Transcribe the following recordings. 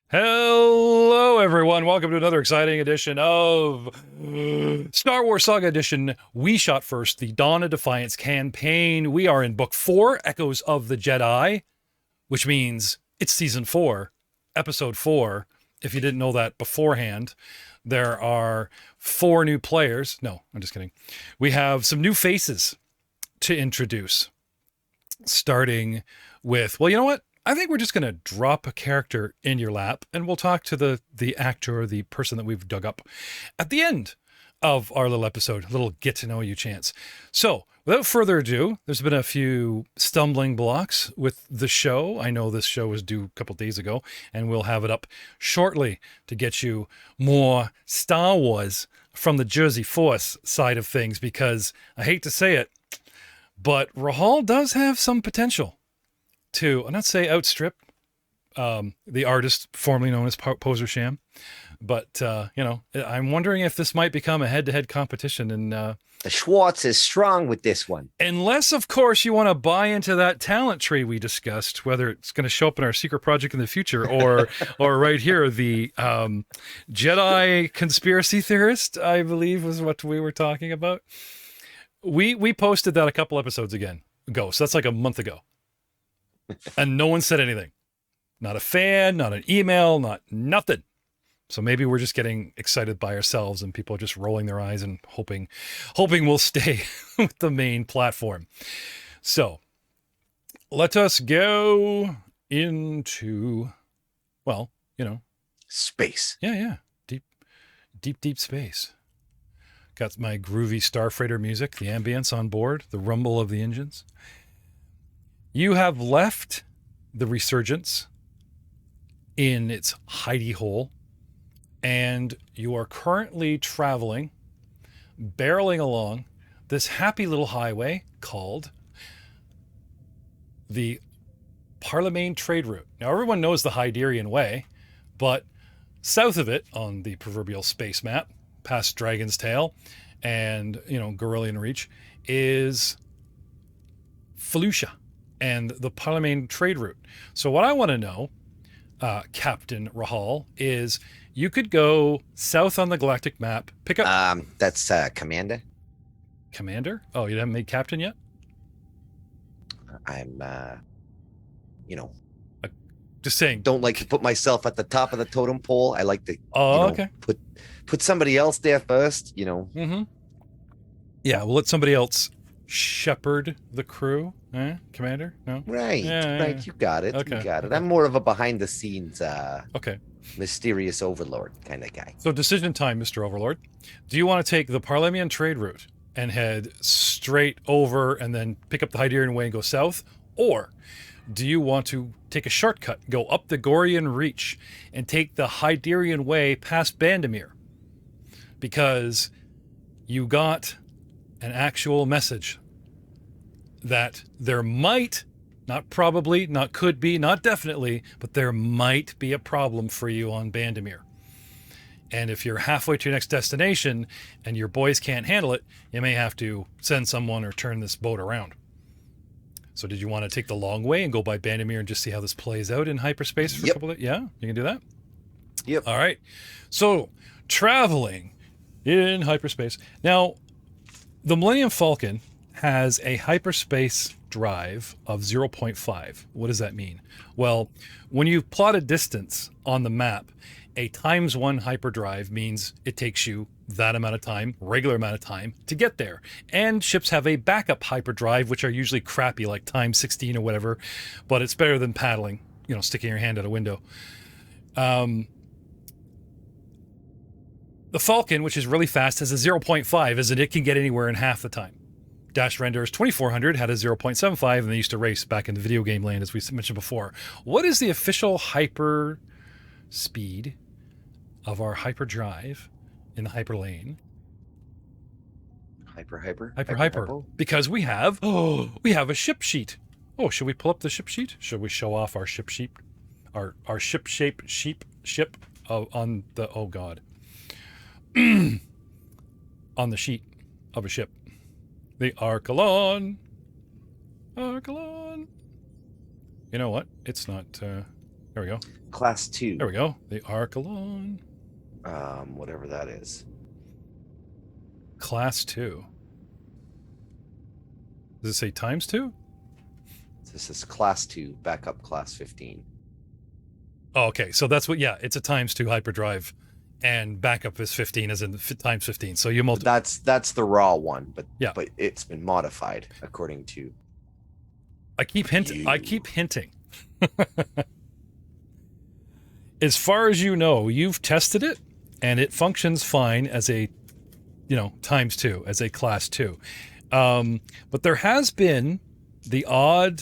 Hello, everyone. Welcome to another exciting edition of Star Wars Saga Edition. We shot first, the Dawn of Defiance campaign. We are in Book 4, Echoes of the Jedi, which means it's Season 4, Episode 4. If you didn't know that beforehand, there are 4 new players. No, I'm just kidding. We have some new faces to introduce, starting with, well, you know what? I think we're just going to drop a character in your lap, and we'll talk to the actor or the person that we've dug up at the end of our little episode, little get-to-know-you chance. So, without further ado, there's been a few stumbling blocks with the show. I know this show was due a couple days ago, and we'll have it up shortly to get you more Star Wars from the Jersey Force side of things, because I hate to say it, but Rahal does have some potential to, I'll not say outstrip the artist formerly known as Poser Sham, but, you know, I'm wondering if this might become a head-to-head competition. And the Schwartz is strong with this one. Unless, of course, you want to buy into that talent tree we discussed, whether it's going to show up in our secret project in the future or or right here, the Jedi conspiracy theorist, I believe was what we were talking about. We posted that a couple episodes ago, so that's like a month ago. And no one said anything. Not a fan, not an email, not nothing. So maybe we're just getting excited by ourselves and people are just rolling their eyes and hoping we'll stay with the main platform. So let us go into, well, you know, space. Yeah. Deep space. Got my groovy Starfreighter music, the ambience on board, the rumble of the engines. You have left the Resurgence in its hidey hole, and you are currently traveling, barreling along this happy little highway called the Parliamane Trade Route. Now, everyone knows the Hyderian Way, but south of it, on the proverbial space map, past Dragon's Tail and, you know, GAurdian Reach, is Felucia and the Parliamane Trade Route. So what I want to know, Captain Rahal, is you could go south on the galactic map, pick up... That's Commander. Commander? Oh, you haven't made Captain yet? I'm, you know... Just saying. Don't like to put myself at the top of the totem pole. I like to okay. put somebody else there first, you know. Mm-hmm. Yeah, we'll let somebody else shepherd the crew, Commander? No? Right, right. You got it. Okay. You got it. I'm more of a behind-the-scenes, okay, mysterious overlord kind of guy. So decision time, Mr. Overlord. Do you want to take the Parliamane Trade Route and head straight over and then pick up the Hyderian Way and go south? Or do you want to take a shortcut, go up the GAurdian Reach and take the Hyderian Way past Bandamere? Because you got an actual message that there might, not probably, not could be, not definitely, but there might be a problem for you on Bandamere. And if you're halfway to your next destination and your boys can't handle it, you may have to send someone or turn this boat around. So did you want to take the long way and go by Bandamere and just see how this plays out in hyperspace for a couple of... Yeah, you can do that? Yep. All right. So, traveling in hyperspace. Now, the Millennium Falcon has a hyperspace drive of 0.5. What does that mean? Well, when you plot a distance on the map, a ×1 hyperdrive means it takes you that amount of time, regular amount of time, to get there. And ships have a backup hyperdrive, which are usually crappy, like ×16 or whatever, but it's better than paddling, you know, sticking your hand out a window. The Falcon, which is really fast, has a 0.5, as in it can get anywhere in half the time. Dash Render's 2400 had a 0.75, and they used to race back in the video game land, as we mentioned before. What is the official hyper speed of our hyperdrive in the hyperlane? Hyper. Because we have a ship sheet. Oh, should we pull up the ship sheet? Should we show off our ship sheet? Our ship-shaped ship on the... Oh, God. On the sheet of a ship. The Archelon. Archelon. You know what? It's not... there we go. Class 2. There we go. The Archelon. Whatever that is. Class 2. Does it say times 2? This is Class 2, backup Class 15. Oh, okay. So that's what... Yeah, it's a times 2 hyperdrive. And backup is 15, as in times 15. So you multiply. That's the raw one, but yeah, but it's been modified according to. I keep hinting. As far as you know, you've tested it, and it functions fine as a, times 2, as a class 2. But there has been the odd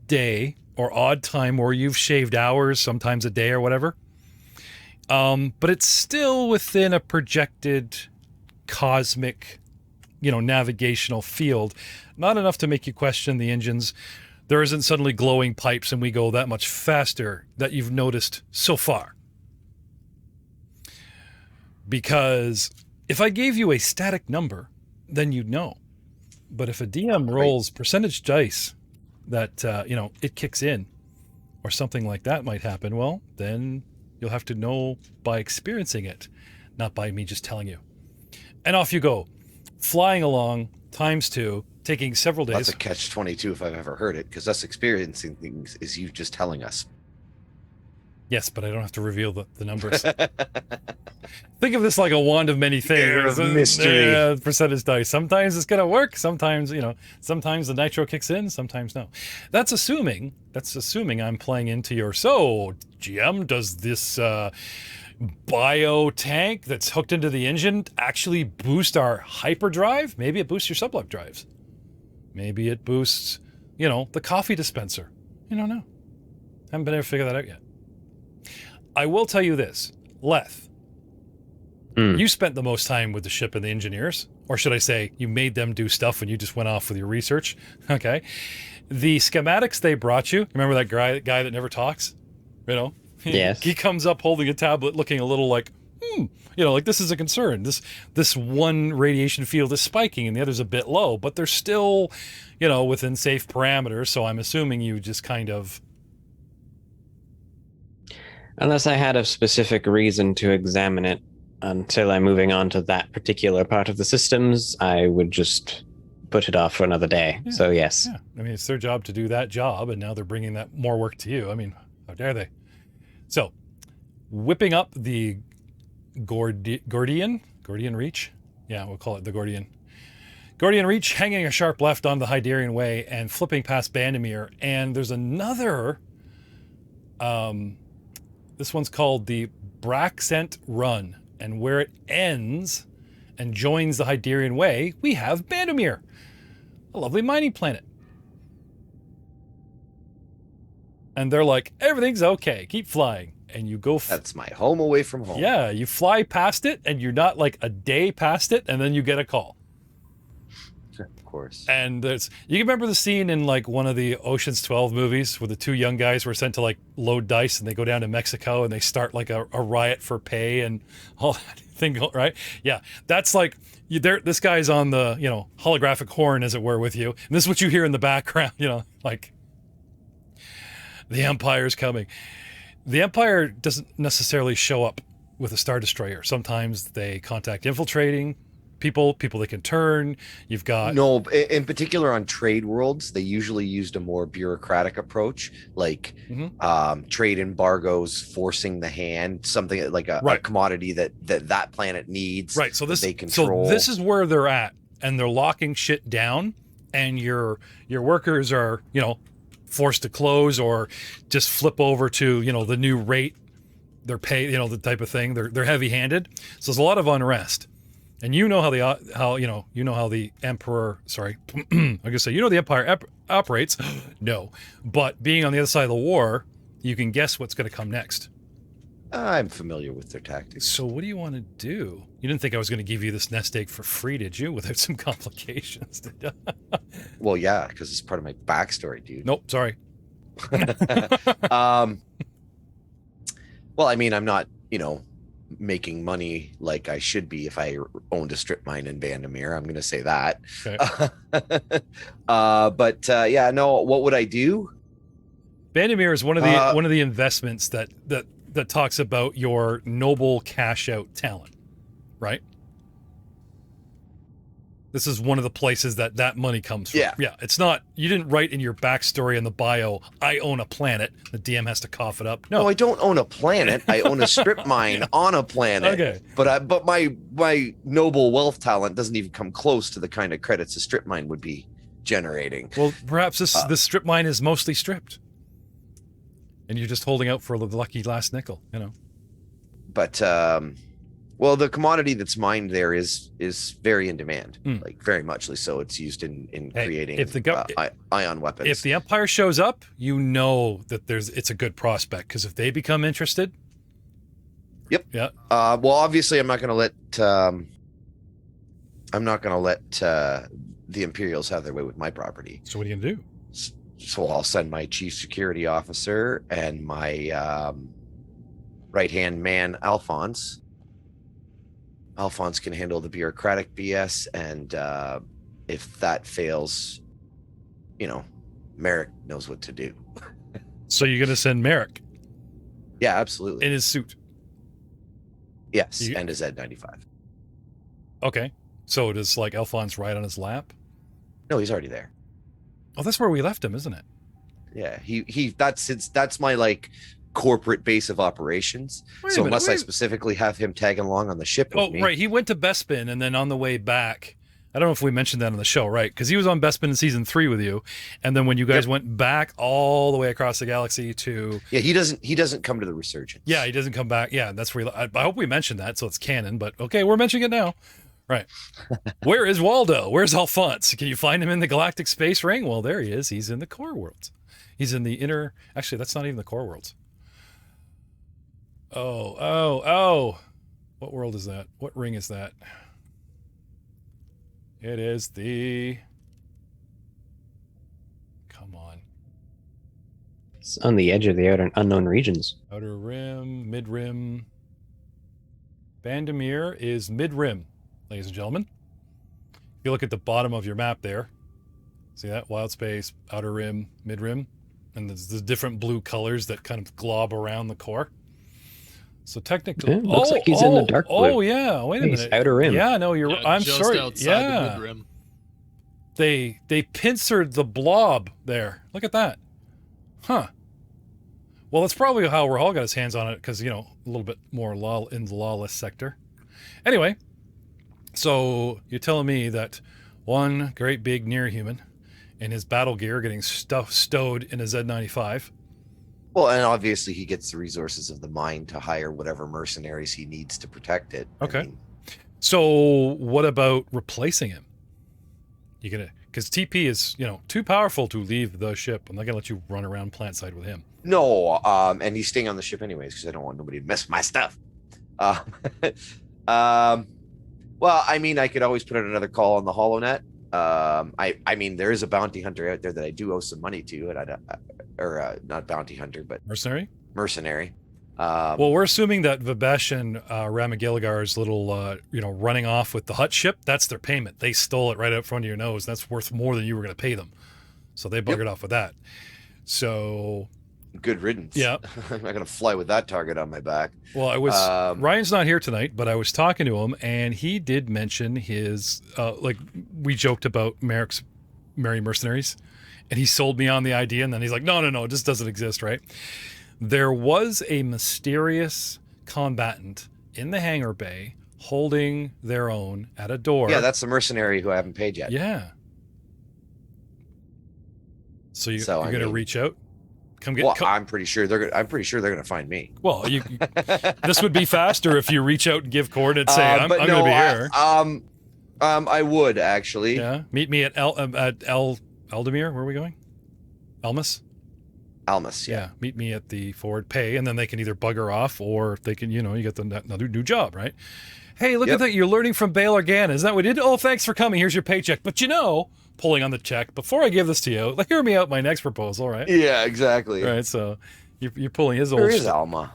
day or odd time where you've shaved hours, sometimes a day or whatever. But it's still within a projected cosmic, navigational field. Not enough to make you question the engines. There isn't suddenly glowing pipes and we go that much faster that you've noticed so far. Because if I gave you a static number, then you'd know. But if a DM rolls percentage dice that, it kicks in or something like that might happen, well, then... you'll have to know by experiencing it, not by me just telling you. And off you go, flying along, times 2, taking several days. That's a catch-22 if I've ever heard it, because us experiencing things is you just telling us. Yes, but I don't have to reveal the numbers. Think of this like a wand of many things. Air of mystery. Percentage dice. Sometimes it's going to work. Sometimes, sometimes the nitro kicks in. Sometimes no. That's assuming I'm playing into your... So, GM, does this bio tank that's hooked into the engine actually boost our hyperdrive? Maybe it boosts your sublog drives. Maybe it boosts, the coffee dispenser. You don't know. Haven't been able to figure that out yet. I will tell you this, Leth, you spent the most time with the ship and the engineers, or should I say you made them do stuff when you just went off with your research, okay? The schematics they brought you, remember that guy that never talks? Yes. He comes up holding a tablet looking a little like, like this is a concern. This one radiation field is spiking and the other's a bit low, but they're still, within safe parameters, so I'm assuming you just kind of... Unless I had a specific reason to examine it until I'm moving on to that particular part of the systems, I would just put it off for another day. Yeah, so, yes. Yeah. I mean, it's their job to do that job, and now they're bringing that more work to you. I mean, how dare they? So, whipping up the GAurdian Reach? Yeah, we'll call it the GAurdian. GAurdian Reach, hanging a sharp left on the Hyderian Way and flipping past Bandamere. And there's another... this one's called the Braxent Run, and where it ends and joins the Hyderian Way, we have Bandamere, a lovely mining planet. And they're like, everything's okay, keep flying. And you go... That's my home away from home. Yeah, you fly past it, and you're not like a day past it, and then you get a call. Of course. And you remember the scene in like one of the Ocean's 12 movies where the two young guys were sent to like load dice and they go down to Mexico and they start like a riot for pay and all that thing, right? Yeah, that's like this guy's on the holographic horn, as it were, with you, and this is what you hear in the background. Like the Empire's coming. The Empire doesn't necessarily show up with a Star Destroyer. Sometimes they contact infiltrating people they can turn. You've got... No, in particular on trade worlds, they usually used a more bureaucratic approach, like trade embargoes, forcing the hand, something like a commodity that planet needs. Right. So they control. So this is where they're at, and they're locking shit down, and your workers are, forced to close or just flip over to, the new rate, their pay, the type of thing. They're heavy-handed. So there's a lot of unrest. And how the Emperor, sorry, I'm going to say, the Empire operates. No. But being on the other side of the war, you can guess what's going to come next. I'm familiar with their tactics. So what do you want to do? You didn't think I was going to give you this nest egg for free, did you? Without some complications. Well, yeah, because it's part of my backstory, dude. Nope, sorry. Well, I mean, I'm not, making money like I should be if I owned a strip mine in Vandermeer. I'm going to say that. Okay. Yeah, no, what would I do? Vandermeer is one of the investments that talks about your noble cash out talent, right? This is one of the places that money comes from. Yeah. It's not, you didn't write in your backstory in the bio, I own a planet. The DM has to cough it up. No, I don't own a planet. I own a strip mine on a planet. Okay. But my noble wealth talent doesn't even come close to the kind of credits a strip mine would be generating. Well, perhaps this strip mine is mostly stripped. And you're just holding out for the lucky last nickel, you know. But well, the commodity that's mined there is very in demand, like very much so. It's used in creating ion weapons. If the Empire shows up, you know that it's a good prospect, because if they become interested. Yep. Yeah. Well, obviously, I'm not going to let the Imperials have their way with my property. So what are you going to do? So I'll send my chief security officer and my right-hand man, Alphonse. Alphonse can handle the bureaucratic BS, and if that fails, Merrick knows what to do. So you're going to send Merrick? Yeah, absolutely. In his suit? Yes, and his Z95. Okay. So does, Alphonse ride on his lap? No, he's already there. Oh, that's where we left him, isn't it? Yeah, that's my, corporate base of operations. Unless I specifically have him tagging along on the ship with me. Right. He went to Bespin, and then on the way back, I don't know if we mentioned that on the show, right? Because he was on Bespin in season 3 with you, and then when you guys went back all the way across the galaxy to... Yeah, he doesn't come to the Resurgence. Yeah, he doesn't come back. Yeah, that's where I hope we mentioned that, so it's canon, but okay, we're mentioning it now. Right. Where is Waldo? Where's Alphonse? Can you find him in the Galactic Space Ring? Well, there he is. He's in the core worlds. He's in the inner... Actually, that's not even the core worlds. Oh. What world is that? What ring is that? It is the... Come on. It's on the edge of the outer unknown regions. Outer rim, mid-rim. Vandermeer is mid-rim, ladies and gentlemen. If you look at the bottom of your map there, see that? Wild space, outer rim, mid-rim. And there's the different blue colors that kind of glob around the core. So technically, it looks like he's in the dark blue. Oh yeah, wait a minute. He's outer rim. Yeah, no, you're. I'm just sorry. Outside the mid-rim. They pincered the blob there. Look at that. Huh. Well, that's probably how Rahal got his hands on it, because a little bit more in the lawless sector. Anyway, so you're telling me that one great big near human in his battle gear getting stowed in a Z95. Well, and obviously he gets the resources of the mine to hire whatever mercenaries he needs to protect it. Okay. So what about replacing him? You gonna, because TP is, too powerful to leave the ship. I'm not gonna let you run around plant side with him. No, and he's staying on the ship anyways, because I don't want nobody to mess with my stuff. Well, I could always put out another call on the HoloNet. There is a bounty hunter out there that I do owe some money to, and not bounty hunter, but mercenary. Well, we're assuming that Vabesh and Ramagilligar's little, running off with the hut ship, that's their payment. They stole it right out front of your nose. That's worth more than you were going to pay them. So they buggered off with that. So... Good riddance. Yeah. I'm not going to fly with that target on my back. Well, Ryan's not here tonight, but I was talking to him, and he did mention his, we joked about Merrick's Merry Mercenaries, and he sold me on the idea, and then he's like, no, it just doesn't exist, right? There was a mysterious combatant in the hangar bay holding their own at a door. Yeah, that's the mercenary who I haven't paid yet. Yeah. So you're going to reach out? I'm pretty sure they're going to find me. Well, this would be faster if you reach out and give coordinates. Say, I'm going to be here. I would actually. Yeah. Meet me at Eldemir. Where are we going? Almus. Yeah. Meet me at the forward pay, and then they can either bugger off, or they can, you get another new job, right? Hey, look at that! You're learning from Bail Organa. Is that what we did? Oh, thanks for coming. Here's your paycheck. But pulling on the check, before I give this to you, hear me out. My next proposal, right? Yeah, exactly. Right. So you're pulling his old. Where is Alma?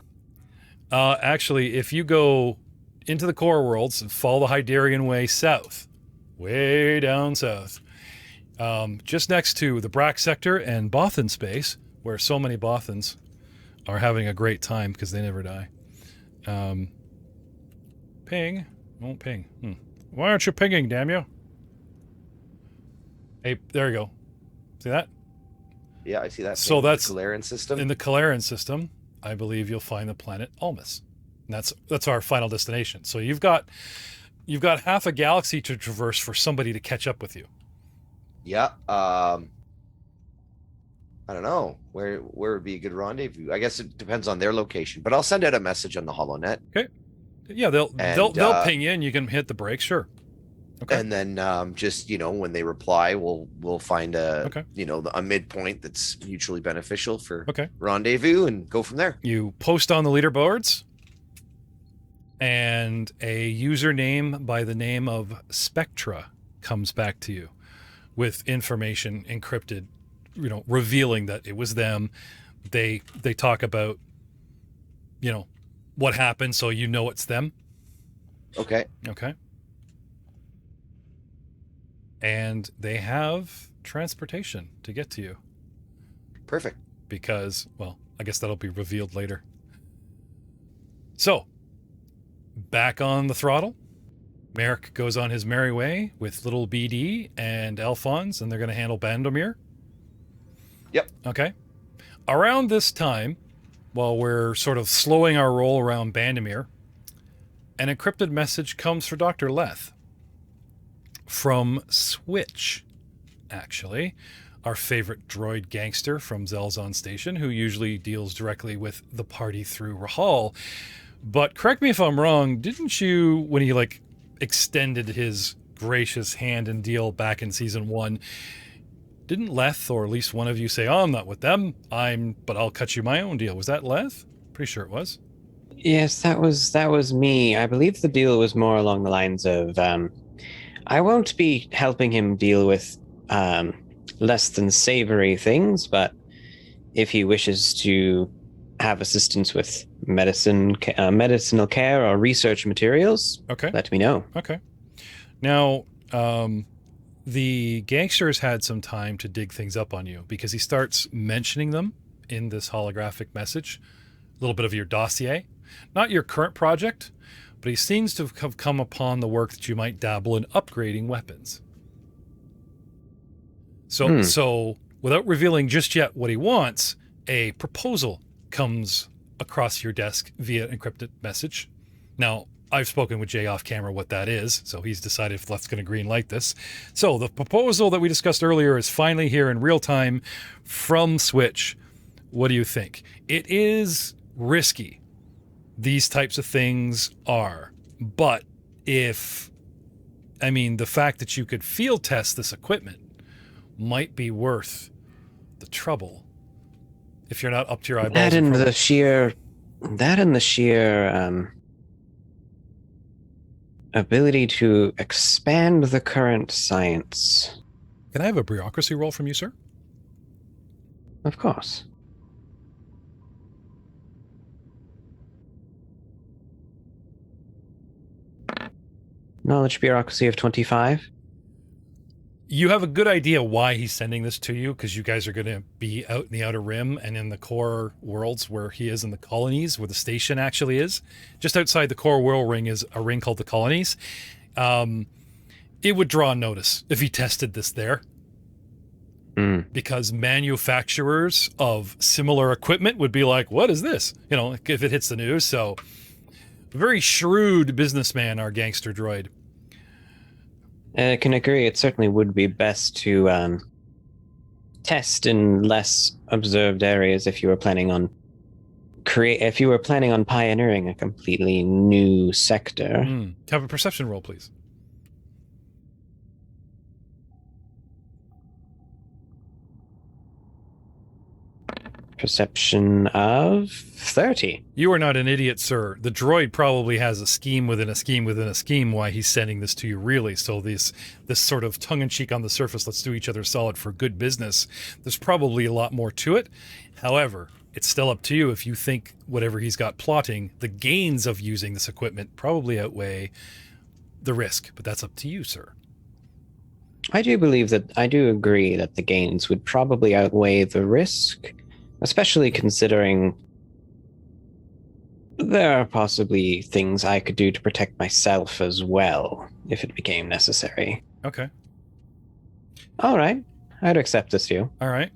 Actually, if you go into the core worlds and follow the Hyderian way south, way down south, just next to the Brack sector and Bothan space, where so many Bothans are having a great time because they never die. Ping. Won't ping. Why aren't you pinging, damn you? Hey, there you go. See that? Yeah, I see that. So that's the Kularan system. In the Kularan system, I believe you'll find the planet Almus. And that's our final destination. So you've got half a galaxy to traverse for somebody to catch up with you. Yeah. I don't know where would be a good rendezvous. I guess it depends on their location, but I'll send out a message on the HoloNet. Okay. Yeah, they'll ping you and you can hit the break. Sure. Okay. And then just, when they reply, we'll find a midpoint that's mutually beneficial for rendezvous and go from there. You post on the leaderboards, and a username by the name of Spectra comes back to you with information encrypted, revealing that it was them. They talk about, what happened, so it's them. Okay. And they have transportation to get to you. Perfect. Because, I guess that'll be revealed later. So, back on the throttle. Merrick goes on his merry way with little BD and Alphonse, and they're going to handle Bandomir. Yep. Okay. Around this time, while we're sort of slowing our roll around Bandomir, an encrypted message comes for Dr. Leth. From Switch, actually, our favorite droid gangster from Zelzon Station, who usually deals directly with the party through Rahal. But correct me if I'm wrong, didn't you, when he extended his gracious hand and deal back in Season 1, didn't Leth, or at least one of you, say, "Oh, I'm not with them, but I'll cut you my own deal"? Was that Leth? Pretty sure it was. Yes, that was me. I believe the deal was more along the lines of, I won't be helping him deal with less than savory things, but if he wishes to have assistance with medicinal care or research materials, let me know. Okay. Now, the gangsters had some time to dig things up on you because he starts mentioning them in this holographic message, a little bit of your dossier, not your current project, but he seems to have come upon the work that you might dabble in upgrading weapons. So without revealing just yet what he wants, a proposal comes across your desk via encrypted message. Now, I've spoken with Jay off camera what that is, so he's decided if Left's going to green light this. So the proposal that we discussed earlier is finally here in real time from Switch. What do you think? It is risky. These types of things are. But the fact that you could field test this equipment might be worth the trouble if you're not up to your eyeballs. That and the sheer ability to expand the current science. Can I have a bureaucracy roll from you, sir? Of course. Knowledge bureaucracy of 25. You have a good idea why he's sending this to you, because you guys are going to be out in the Outer Rim and in the core worlds where he is in the colonies, where the station actually is. Just outside the core world ring is a ring called the colonies. It would draw notice if he tested this there. Because manufacturers of similar equipment would be like, what is this? If it hits the news. So, very shrewd businessman, our gangster droid. I can agree. It certainly would be best to test in less observed areas if you were planning on pioneering a completely new sector. Have a perception roll, please. Perception of 30. You are not an idiot, sir. The droid probably has a scheme within a scheme within a scheme why he's sending this to you, really. So this sort of tongue-in-cheek on the surface, let's do each other solid for good business, there's probably a lot more to it. However, it's still up to you if you think whatever he's got plotting, the gains of using this equipment probably outweigh the risk, but that's up to you, sir. I do agree that the gains would probably outweigh the risk, especially considering there are possibly things I could do to protect myself as well, if it became necessary. Okay. All right. I'd accept this deal. All right.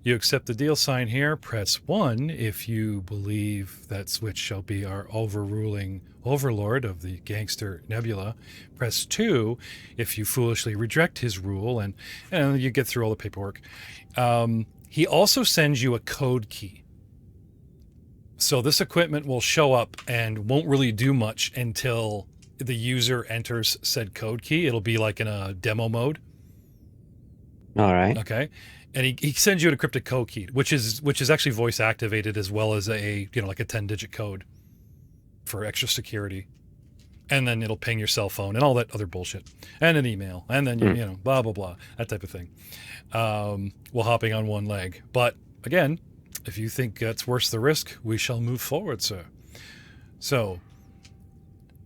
You accept the deal sign here. Press 1 if you believe that Switch shall be our overruling overlord of the gangster nebula. Press 2 if you foolishly reject his rule, and you get through all the paperwork. He also sends you a code key. So this equipment will show up and won't really do much until the user enters said code key. It'll be like in a demo mode. All right. Okay. And he sends you an encrypted code key, which is actually voice activated, as well as a 10-digit code for extra security. And then it'll ping your cell phone and all that other bullshit, and an email, and then you blah blah blah, that type of thing. While hopping on one leg. But again, if you think it's worth the risk, we shall move forward, sir. So,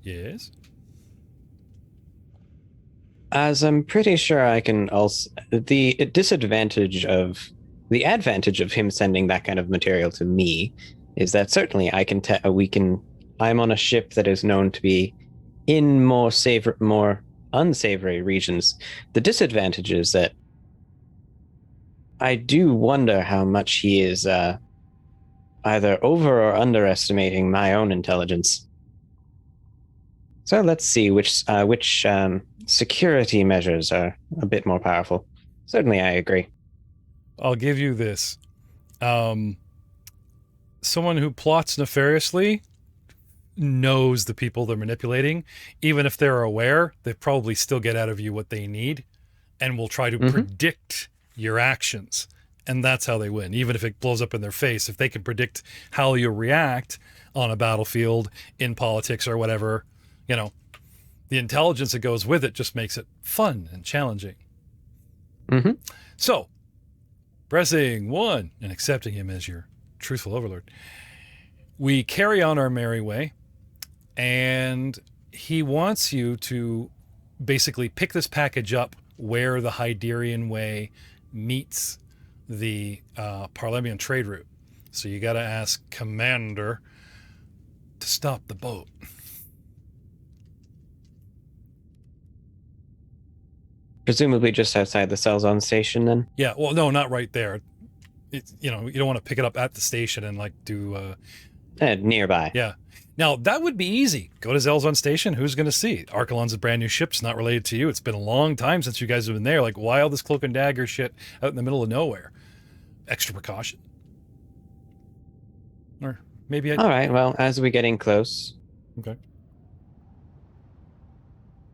yes. As I'm pretty sure I can also... The advantage of him sending that kind of material to me is that certainly I can I'm on a ship that is known to be in more unsavory regions. The disadvantage is that I do wonder how much he is either over or underestimating my own intelligence. So let's see which security measures are a bit more powerful. Certainly, I agree. I'll give you this. Someone who plots nefariously knows the people they're manipulating. Even if they're aware, they probably still get out of you what they need and will try to predict your actions. And that's how they win. Even if it blows up in their face, if they can predict how you'll react on a battlefield, in politics or whatever, the intelligence that goes with it just makes it fun and challenging. So, pressing 1 and accepting him as your truthful overlord, we carry on our merry way, and he wants you to basically pick this package up where the Hyderian Way meets the Parlemian trade route. So you got to ask Commander to stop the boat. Presumably just outside the Salzon station, then? Yeah, well, no, not right there. You don't want to pick it up at the station and do... nearby. Yeah. Now, that would be easy. Go to Zelzon Station. Who's going to see? Archelon's a brand new ship. It's not related to you. It's been a long time since you guys have been there. Why all this cloak and dagger shit out in the middle of nowhere? Extra precaution. Or maybe All right, well, as we're getting close... Okay.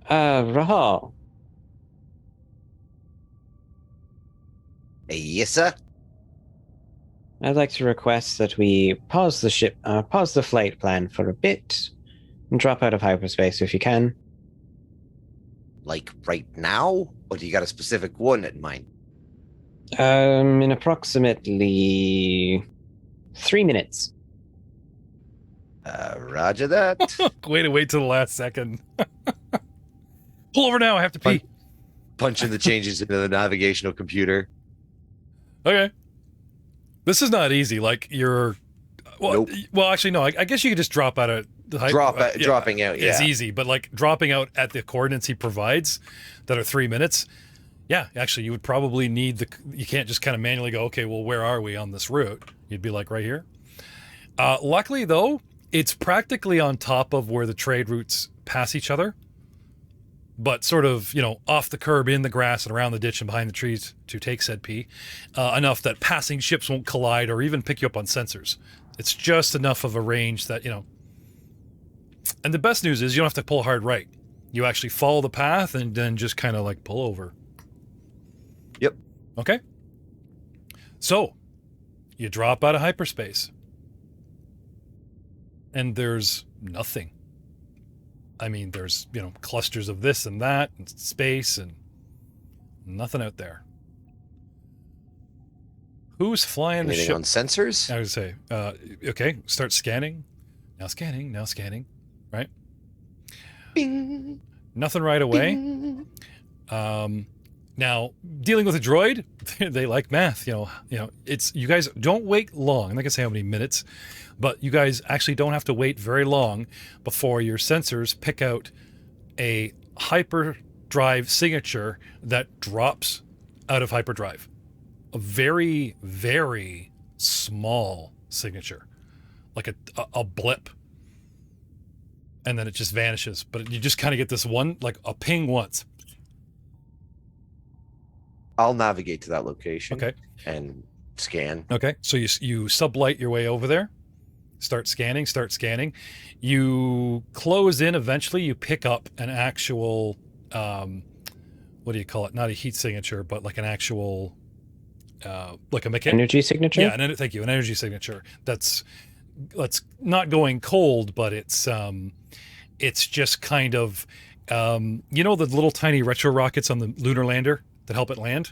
Rahal. Yes, sir. I'd like to request that we pause the flight plan for a bit, and drop out of hyperspace if you can. Like right now? Or do you got a specific one in mind? In approximately 3 minutes. Roger that. Way to wait till the last second. Pull over now. I have to pee. Punching the changes into the navigational computer. Okay. This is not easy. You're... Well, nope. Well, actually, no. I guess you could just drop out of... Dropping out, yeah. It's easy, but dropping out at the coordinates he provides that are 3 minutes, yeah, actually, you would probably need you can't just kind of manually go, okay, well, where are we on this route? You'd be right here. Luckily, though, it's practically on top of where the trade routes pass each other, but sort of, off the curb, in the grass, and around the ditch and behind the trees to take said P, enough that passing ships won't collide or even pick you up on sensors. It's just enough of a range that, And the best news is you don't have to pull hard right. You actually follow the path and then just kind of pull over. Yep. Okay. So, you drop out of hyperspace. And there's nothing. I mean, there's, clusters of this and that, and space, and nothing out there. Who's flying the Anything ship? on sensors? I would say, okay, start scanning. Now scanning, right? Bing, Nothing right away. bing. Now, dealing with a droid, they like math, you know, it's, you guys don't wait long. I'm not gonna say how many minutes, but you guys actually don't have to wait very long before your sensors pick out a hyperdrive signature that drops out of hyperdrive. A very, very small signature, like a blip. And then it just vanishes, but you just kind of get this one, like a ping once. I'll navigate to that location. Okay. And scan. Okay, so you sublight your way over there. Start scanning. You close in eventually. You pick up an actual, what do you call it? Not a heat signature, but like an actual, like a mechanic. Energy signature? Yeah, thank you. An energy signature. That's not going cold, but it's just kind of, you know, the little tiny retro rockets on the lunar lander that help it land?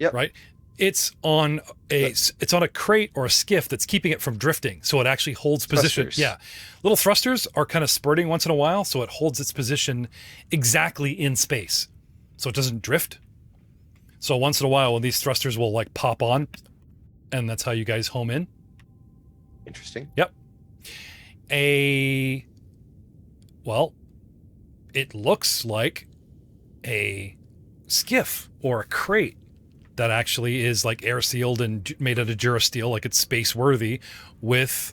Yep. Right? It's on a crate or a skiff that's keeping it from drifting, so it actually holds position. Thrusters. Yeah. Little thrusters are kind of spurting once in a while, so it holds its position exactly in space. So it doesn't drift. So once in a while when these thrusters will like pop on, and that's how you guys home in. Interesting. Yep. Well, it looks like a skiff or a crate that actually is like air sealed and made out of Durasteel, like it's space worthy, with,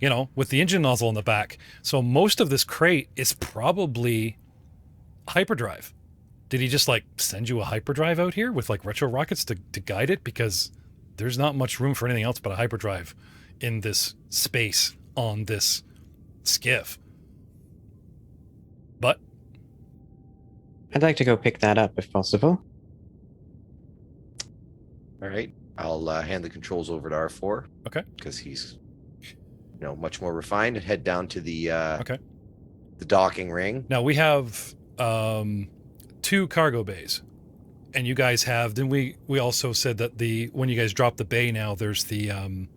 you know, with the engine nozzle in the back. So most of this crate is probably hyperdrive. Did he just like send you a hyperdrive out here with like retro rockets to guide it? Because there's not much room for anything else but a hyperdrive in this space on this skiff. But I'd like to go pick that up if possible. All right. I'll hand the controls over to R4. Okay. Because he's, you know, much more refined, and head down to the okay. the docking ring. Now we have 2 cargo bays, and you guys have. Then we also said that when you guys drop the bay now, there's the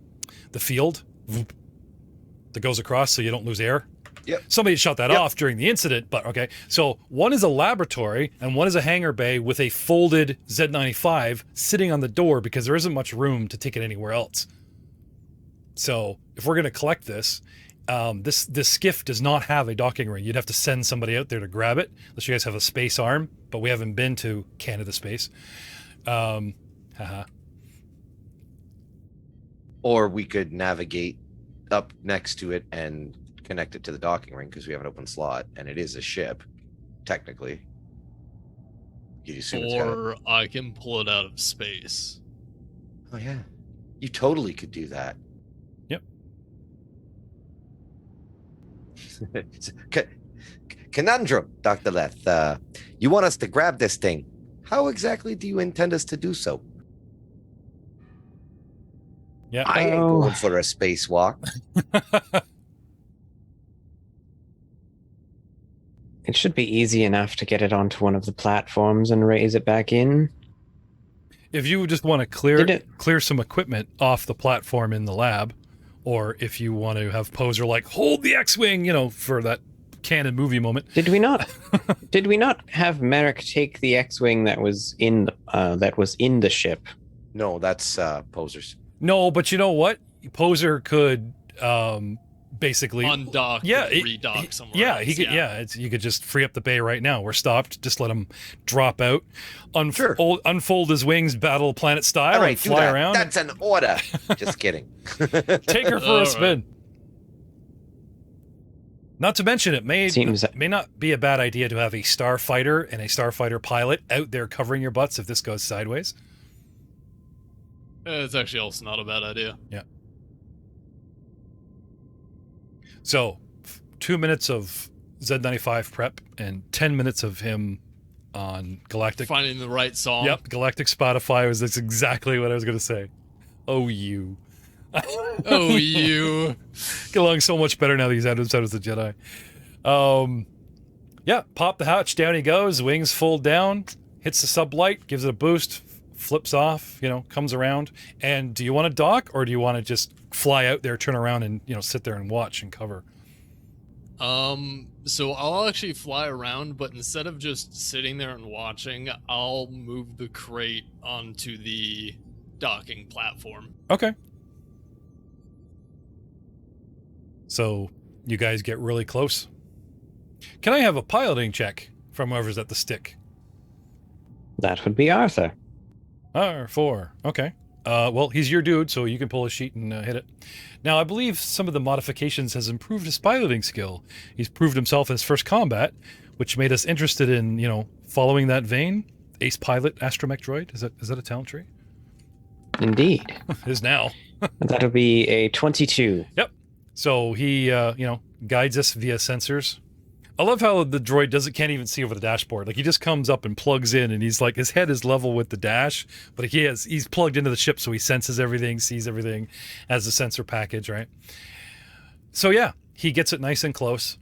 field that goes across, so you don't lose air. Yep. Somebody shut that off during the incident, but okay. So one is a laboratory and one is a hangar bay with a folded Z95 sitting on the door because there isn't much room to take it anywhere else. So if we're going to collect this, this skiff does not have a docking ring. You'd have to send somebody out there to grab it, unless you guys have a space arm, but we haven't been to Canada Space. Or we could navigate up next to it and connect it to the docking ring because we have an open slot and it is a ship, technically. You'd assume it's got Or I can pull it out of space. Oh yeah, you totally could do that. Yep. Conundrum, Dr. Leth. You want us to grab this thing. How exactly do you intend us to do so? Yeah. I ain't going for a spacewalk. It should be easy enough to get it onto one of the platforms and raise it back in. If you just want to clear some equipment off the platform in the lab, or if you want to have Poser like hold the X-wing, you know, for that canon movie moment. Did we not have Merrick take the X-wing that was in the ship? No, that's Poser's. No, but you know what? Poser could basically undock, redock somewhere. Yeah, else. he could. Yeah, you could just free up the bay right now. We're stopped. Just let him drop out, unfold his wings, battle planet style, and fly around. That's an order. Just kidding. Take her for a spin. Not to mention, it may not be a bad idea to have a starfighter and a starfighter pilot out there covering your butts if this goes sideways. It's actually also not a bad idea. Yeah. So, 2 minutes of Z95 prep and 10 minutes of him on Galactic. Finding the right song. Yep, Galactic Spotify that's exactly what I was going to say. Oh, you. Oh, you. Get along so much better now that he's out of the Jedi. Yeah, pop the hatch, down he goes, wings fold down, hits the sublight, gives it a boost, flips off, comes around. And do you want to dock, or do you want to just fly out there, turn around, and sit there and watch and cover? So I'll actually fly around, but instead of just sitting there and watching, I'll move the crate onto the docking platform. Okay. So you guys get really close. Can I have a piloting check from whoever's at the stick? That would be Arthur. R4. Okay. Well, he's your dude, so you can pull a sheet and hit it. Now, I believe some of the modifications has improved his piloting skill. He's proved himself in his first combat, which made us interested in, following that vein. Ace pilot, astromech droid. Is that a talent tree? Indeed. Is now. That'll be a 22. Yep. So he, guides us via sensors. I love how the droid can't even see over the dashboard. Like, he just comes up and plugs in, and he's like, his head is level with the dash, but he's plugged into the ship, so he senses everything, sees everything as a sensor package, right? So yeah, he gets it nice and close,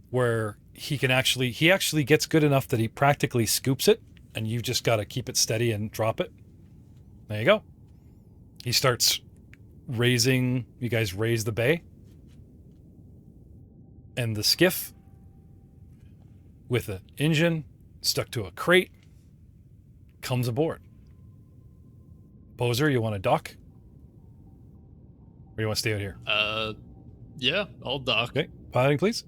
where he actually gets good enough that he practically scoops it, and you've just got to keep it steady and drop it. There you go. He starts you guys raise the bay, and the skiff with an engine stuck to a crate comes aboard. Poser, you want to dock? Or you want to stay out here? Yeah, I'll dock. Okay, piloting, please.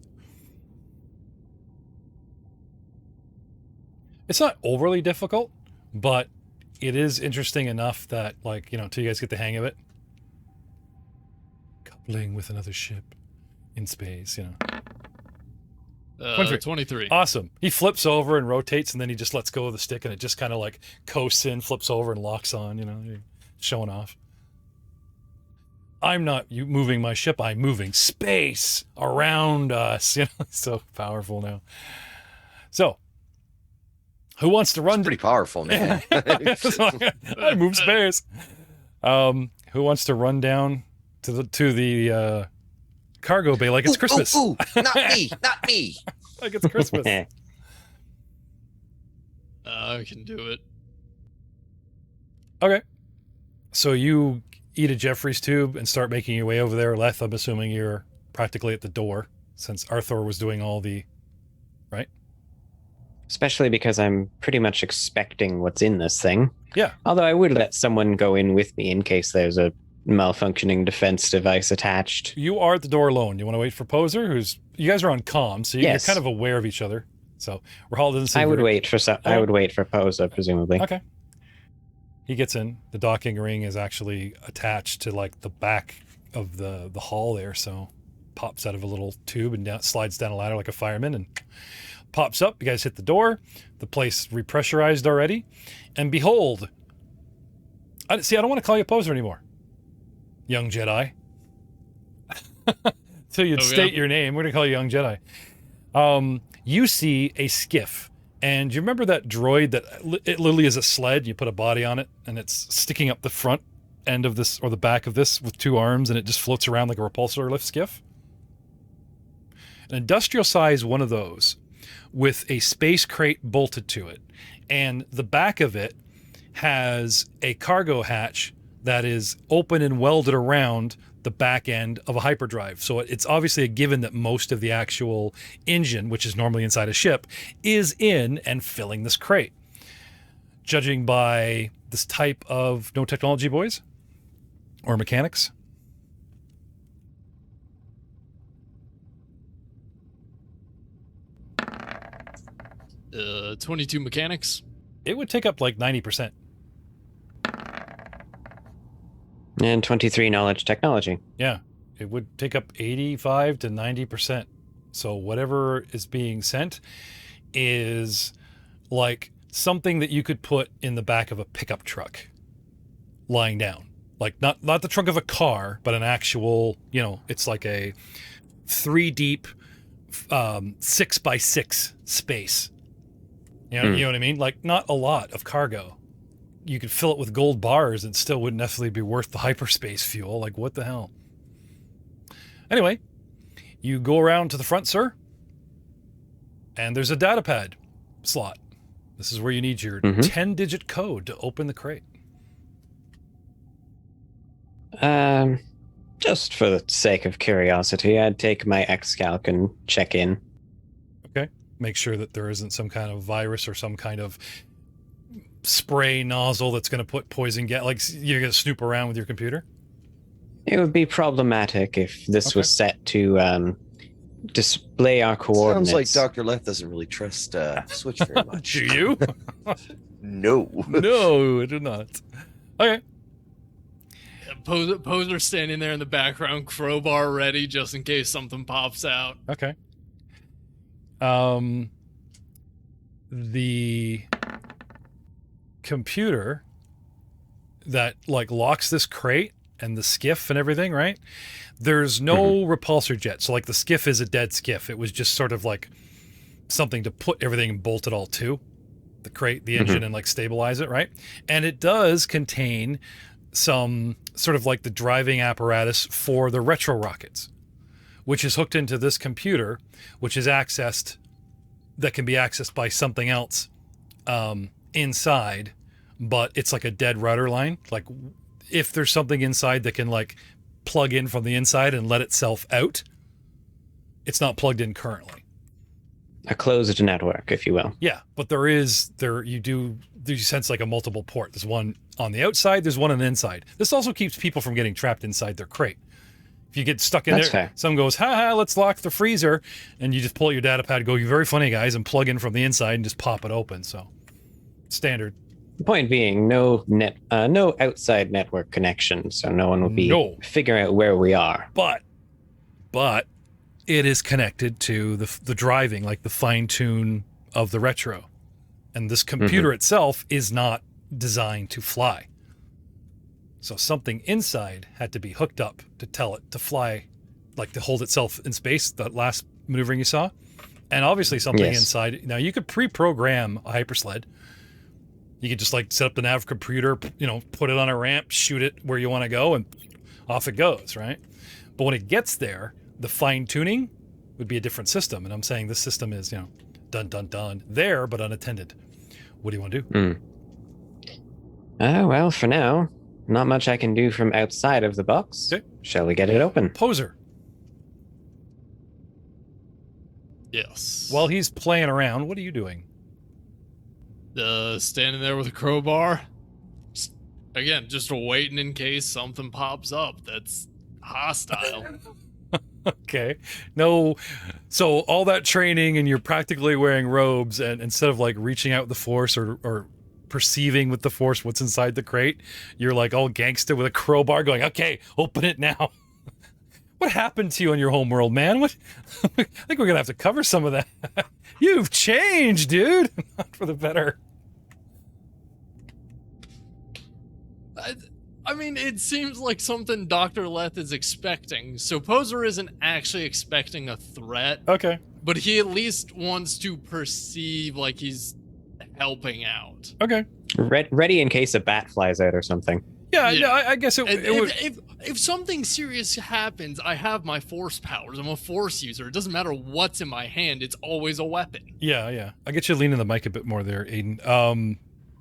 It's not overly difficult, but it is interesting enough that, till you guys get the hang of it. Coupling with another ship in space, 23. Awesome. He flips over and rotates, and then he just lets go of the stick, and it just kind of coasts in, flips over, and locks on, showing off. I'm not moving my ship, I'm moving space around us. So powerful now. So, who wants to run? It's pretty powerful, man. I move space. Who wants to run down to the cargo bay like it's Christmas? Ooh, not me, not me. Like it's Christmas. I can do it. Okay. So you eat a Jeffrey's tube and start making your way over there. Leth, I'm assuming you're practically at the door, since Arthur was doing all the... Right? Especially because I'm pretty much expecting what's in this thing. Yeah. Although I would let someone go in with me in case there's a malfunctioning defense device attached. You are at the door alone. You want to wait for Poser, you guys are on comm, so you're kind of aware of each other. So Rahal doesn't seem I would wait for Poser, presumably. Okay. He gets in. The docking ring is actually attached to the back of the hall there, so pops out of a little tube and slides down a ladder like a fireman and pops up. You guys hit the door. The place repressurized already, and behold, I don't want to call you Poser anymore, young Jedi. So you'd state your name. We're going to call you young Jedi. You see a skiff. And you remember that droid that it literally is a sled? You put a body on it, and it's sticking up the front end of this, or the back of this, with two arms, and it just floats around like a repulsor lift skiff? An industrial size one of those with a space crate bolted to it. And the back of it has a cargo hatch that is open and welded around the back end of a hyperdrive. So it's obviously a given that most of the actual engine, which is normally inside a ship, is in and filling this crate. Judging by this type of no technology boys or mechanics. 22 mechanics. It would take up 90%. And 23 knowledge technology. Yeah, it would take up 85 to 90%. So whatever is being sent is something that you could put in the back of a pickup truck lying down. Not the trunk of a car, but an actual, it's like a 3 deep 6x6 space. You know what I mean? Not a lot of cargo. You could fill it with gold bars and still wouldn't necessarily be worth the hyperspace fuel. What the hell? Anyway, you go around to the front, sir, and there's a data pad slot. This is where you need your 10-digit code to open the crate. Just for the sake of curiosity, I'd take my Excalc and check in. Okay. Make sure that there isn't some kind of virus or some kind of spray nozzle that's going to put poison gas. Like, you're going to snoop around with your computer? It would be problematic if this was set to display our coordinates. Sounds like Dr. Leth doesn't really trust Switch very much. Do you? No. No, I do not. Okay. Poser standing there in the background, crowbar ready just in case something pops out. Okay. The computer that like locks this crate and the skiff and everything, right? There's no repulsor jet. So like the skiff is a dead skiff. It was just sort of like something to put everything and bolt it all to the crate, the engine, and like stabilize it, right? And it does contain some sort of like the driving apparatus for the retro rockets, which is hooked into this computer, which is accessed, that can be accessed by something else inside, but it's like a dead rudder line. Like if there's something inside that can like plug in from the inside and let itself out, it's not plugged in currently. A closed network, if you will. Yeah, but you sense like a multiple port. There's one on the outside, there's one on the inside. This also keeps people from getting trapped inside their crate. If you get stuck in That's there, fair. someone goes, ha, let's lock the freezer, and you just pull out your data pad, go, you're very funny, guys, and plug in from the inside and just pop it open. So, standard. The point being, no outside network connection, so no one will be figuring out where we are. But it is connected to the driving, like the fine tune of the retro. And this computer itself is not designed to fly. So something inside had to be hooked up to tell it to fly, like to hold itself in space, that last maneuvering you saw. And obviously something inside. Now you could pre-program a hypersled. You could just like set up the nav computer, put it on a ramp, shoot it where you want to go, and off it goes, right? But when it gets there, the fine tuning would be a different system. And I'm saying this system is, dun, there, but unattended. What do you want to do? Well, for now, not much I can do from outside of the box. Okay. Shall we get it open? Poser. Yes. While he's playing around, what are you doing? Standing there with a crowbar. Again, just waiting in case something pops up that's hostile. Okay. No. So all that training and you're practically wearing robes, and instead of like reaching out with the force or perceiving with the force what's inside the crate, you're like all gangster with a crowbar going, okay, open it now. What happened to you in your home world, man? What? I think we're going to have to cover some of that. You've changed, dude. Not for the better. I mean, it seems like something Dr. Leth is expecting. So Poser isn't actually expecting a threat. Okay. But he at least wants to perceive like he's helping out. Okay. Ready in case a bat flies out or something. Yeah. I guess it would... If something serious happens, I have my force powers. I'm a force user. It doesn't matter what's in my hand. It's always a weapon. Yeah. I get you leaning the mic a bit more there, Aiden.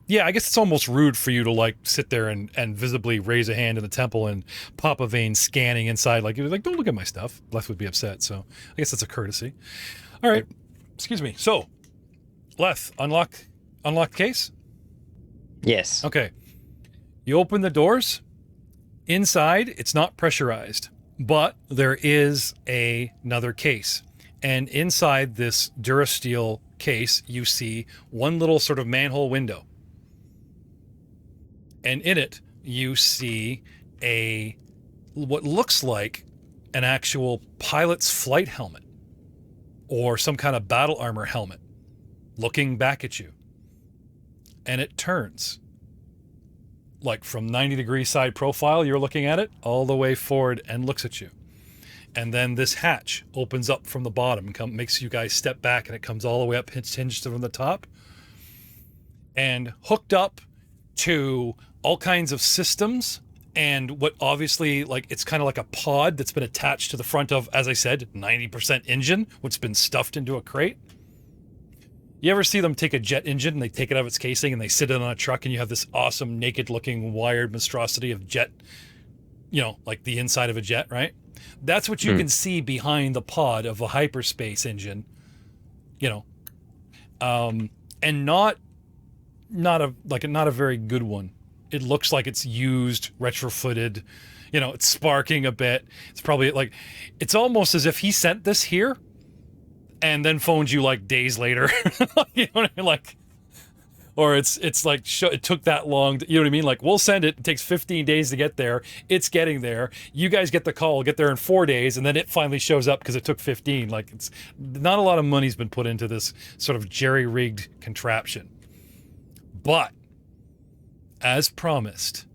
Yeah, I guess it's almost rude for you to like sit there and visibly raise a hand in the temple and pop a vein scanning inside. Like, you're like, don't look at my stuff. Leth would be upset. So I guess that's a courtesy. All right. Excuse me. So, Leth, unlock the case? Yes. Okay. You open the doors. Inside, it's not pressurized, but there is another case. And inside this Durasteel case, you see one little sort of manhole window. And in it, you see what looks like an actual pilot's flight helmet or some kind of battle armor helmet looking back at you. And it turns. Like from 90-degree side profile, you're looking at it all the way forward and looks at you. And then this hatch opens up from the bottom and makes you guys step back, and it comes all the way up, hinged from the top. And hooked up to all kinds of systems, and what obviously, like, it's kind of like a pod that's been attached to the front of, as I said, 90% engine, what's been stuffed into a crate. You ever see them take a jet engine and they take it out of its casing and they sit it on a truck, and you have this awesome naked looking wired monstrosity of jet like the inside of a jet, right? That's what you can see behind the pod of a hyperspace engine, and not a very good one. It looks like it's used, retrofitted, it's sparking a bit. It's probably it's almost as if he sent this here and then phoned you days later, you know what I mean? Or it's it took that long, you know what I mean? We'll send it. It takes 15 days to get there. It's getting there. You guys get the call, get there in 4 days, and then it finally shows up because it took 15. It's not a lot of money's been put into this sort of jerry-rigged contraption. But as promised,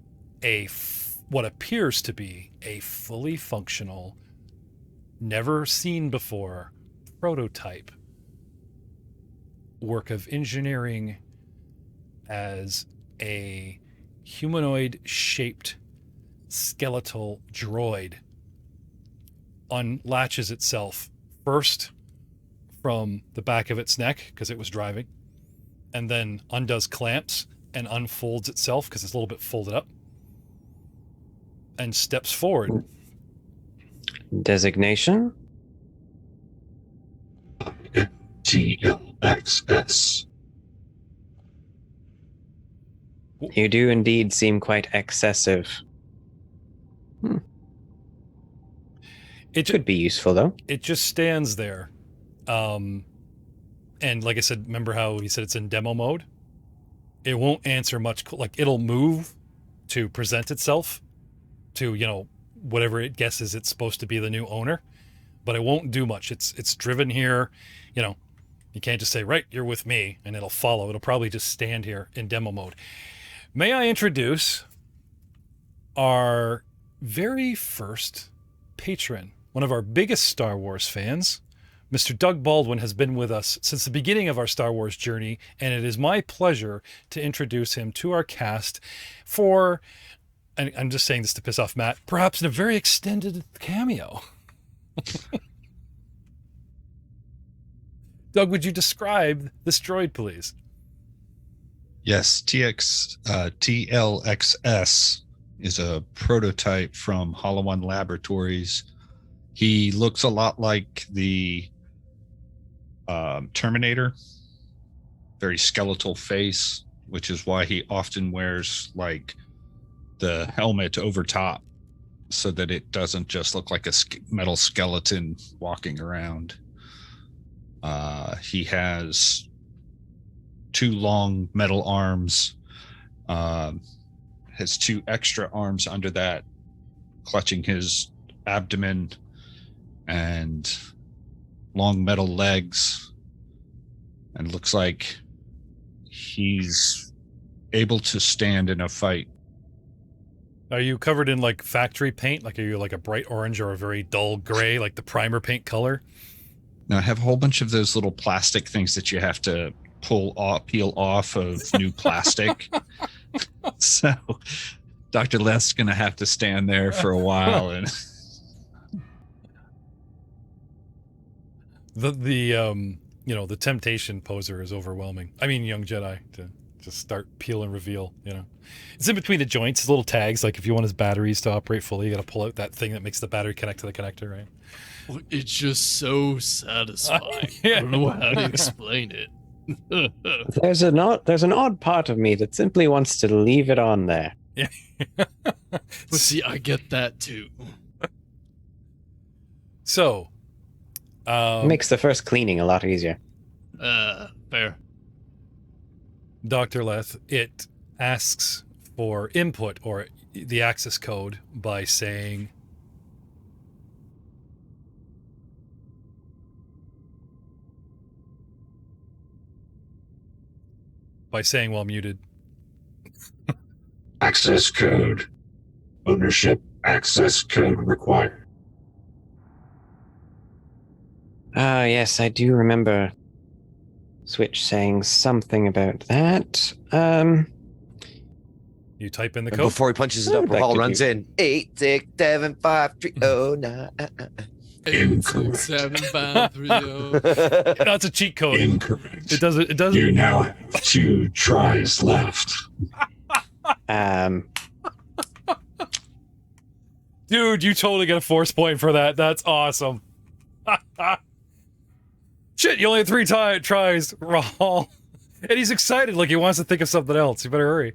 what appears to be a fully functional, never seen before prototype work of engineering as a humanoid-shaped skeletal droid unlatches itself first from the back of its neck because it was driving, and then undoes clamps and unfolds itself because it's a little bit folded up, and steps forward. Designation? TLXS. You do indeed seem quite excessive. It could be useful, though. It just stands there. And like I said, remember how he said it's in demo mode? It won't answer much. It'll move to present itself to, whatever it guesses it's supposed to be the new owner. But it won't do much. It's driven here. You can't just say, right, you're with me, and it'll follow. It'll probably just stand here in demo mode. May I introduce our very first patron, one of our biggest Star Wars fans. Mr. Doug Baldwin has been with us since the beginning of our Star Wars journey, and it is my pleasure to introduce him to our cast for, and I'm just saying this to piss off Matt, perhaps in a very extended cameo. Doug, would you describe this droid, please? Yes, TLXS is a prototype from Hollow One Laboratories. He looks a lot like the Terminator, very skeletal face, which is why he often wears the helmet over top so that it doesn't just look like a metal skeleton walking around. He has 2 long metal arms, has 2 extra arms under that, clutching his abdomen, and long metal legs, and looks like he's able to stand in a fight. Are you covered in factory paint? Are you a bright orange or a very dull gray, like the primer paint color? Now, I have a whole bunch of those little plastic things that you have to peel off of new plastic. So Dr. Leth's going to have to stand there for a while. And the temptation poser is overwhelming. I mean, young Jedi to just start peel and reveal, It's in between the joints, his little tags. If you want his batteries to operate fully, you got to pull out that thing that makes the battery connect to the connector, right? It's just so satisfying. Yeah. I don't know how to explain it. There's an odd part of me that simply wants to leave it on there. Yeah. But see, I get that too. So, It makes the first cleaning a lot easier. Fair. Dr. Leth, it asks for input or the access code by saying, while muted, access code. Ownership access code required. Yes, I do remember Switch saying something about that. you type in the And code. before he punches it up, Rahal runs in 8675309. 86753. That's a cheat code. Incorrect. It doesn't. You now have 2 tries left. Dude, you totally get a force point for that. That's awesome. Shit, you only had 3 tries, Rahal. And he's excited, like he wants to think of something else. You better hurry.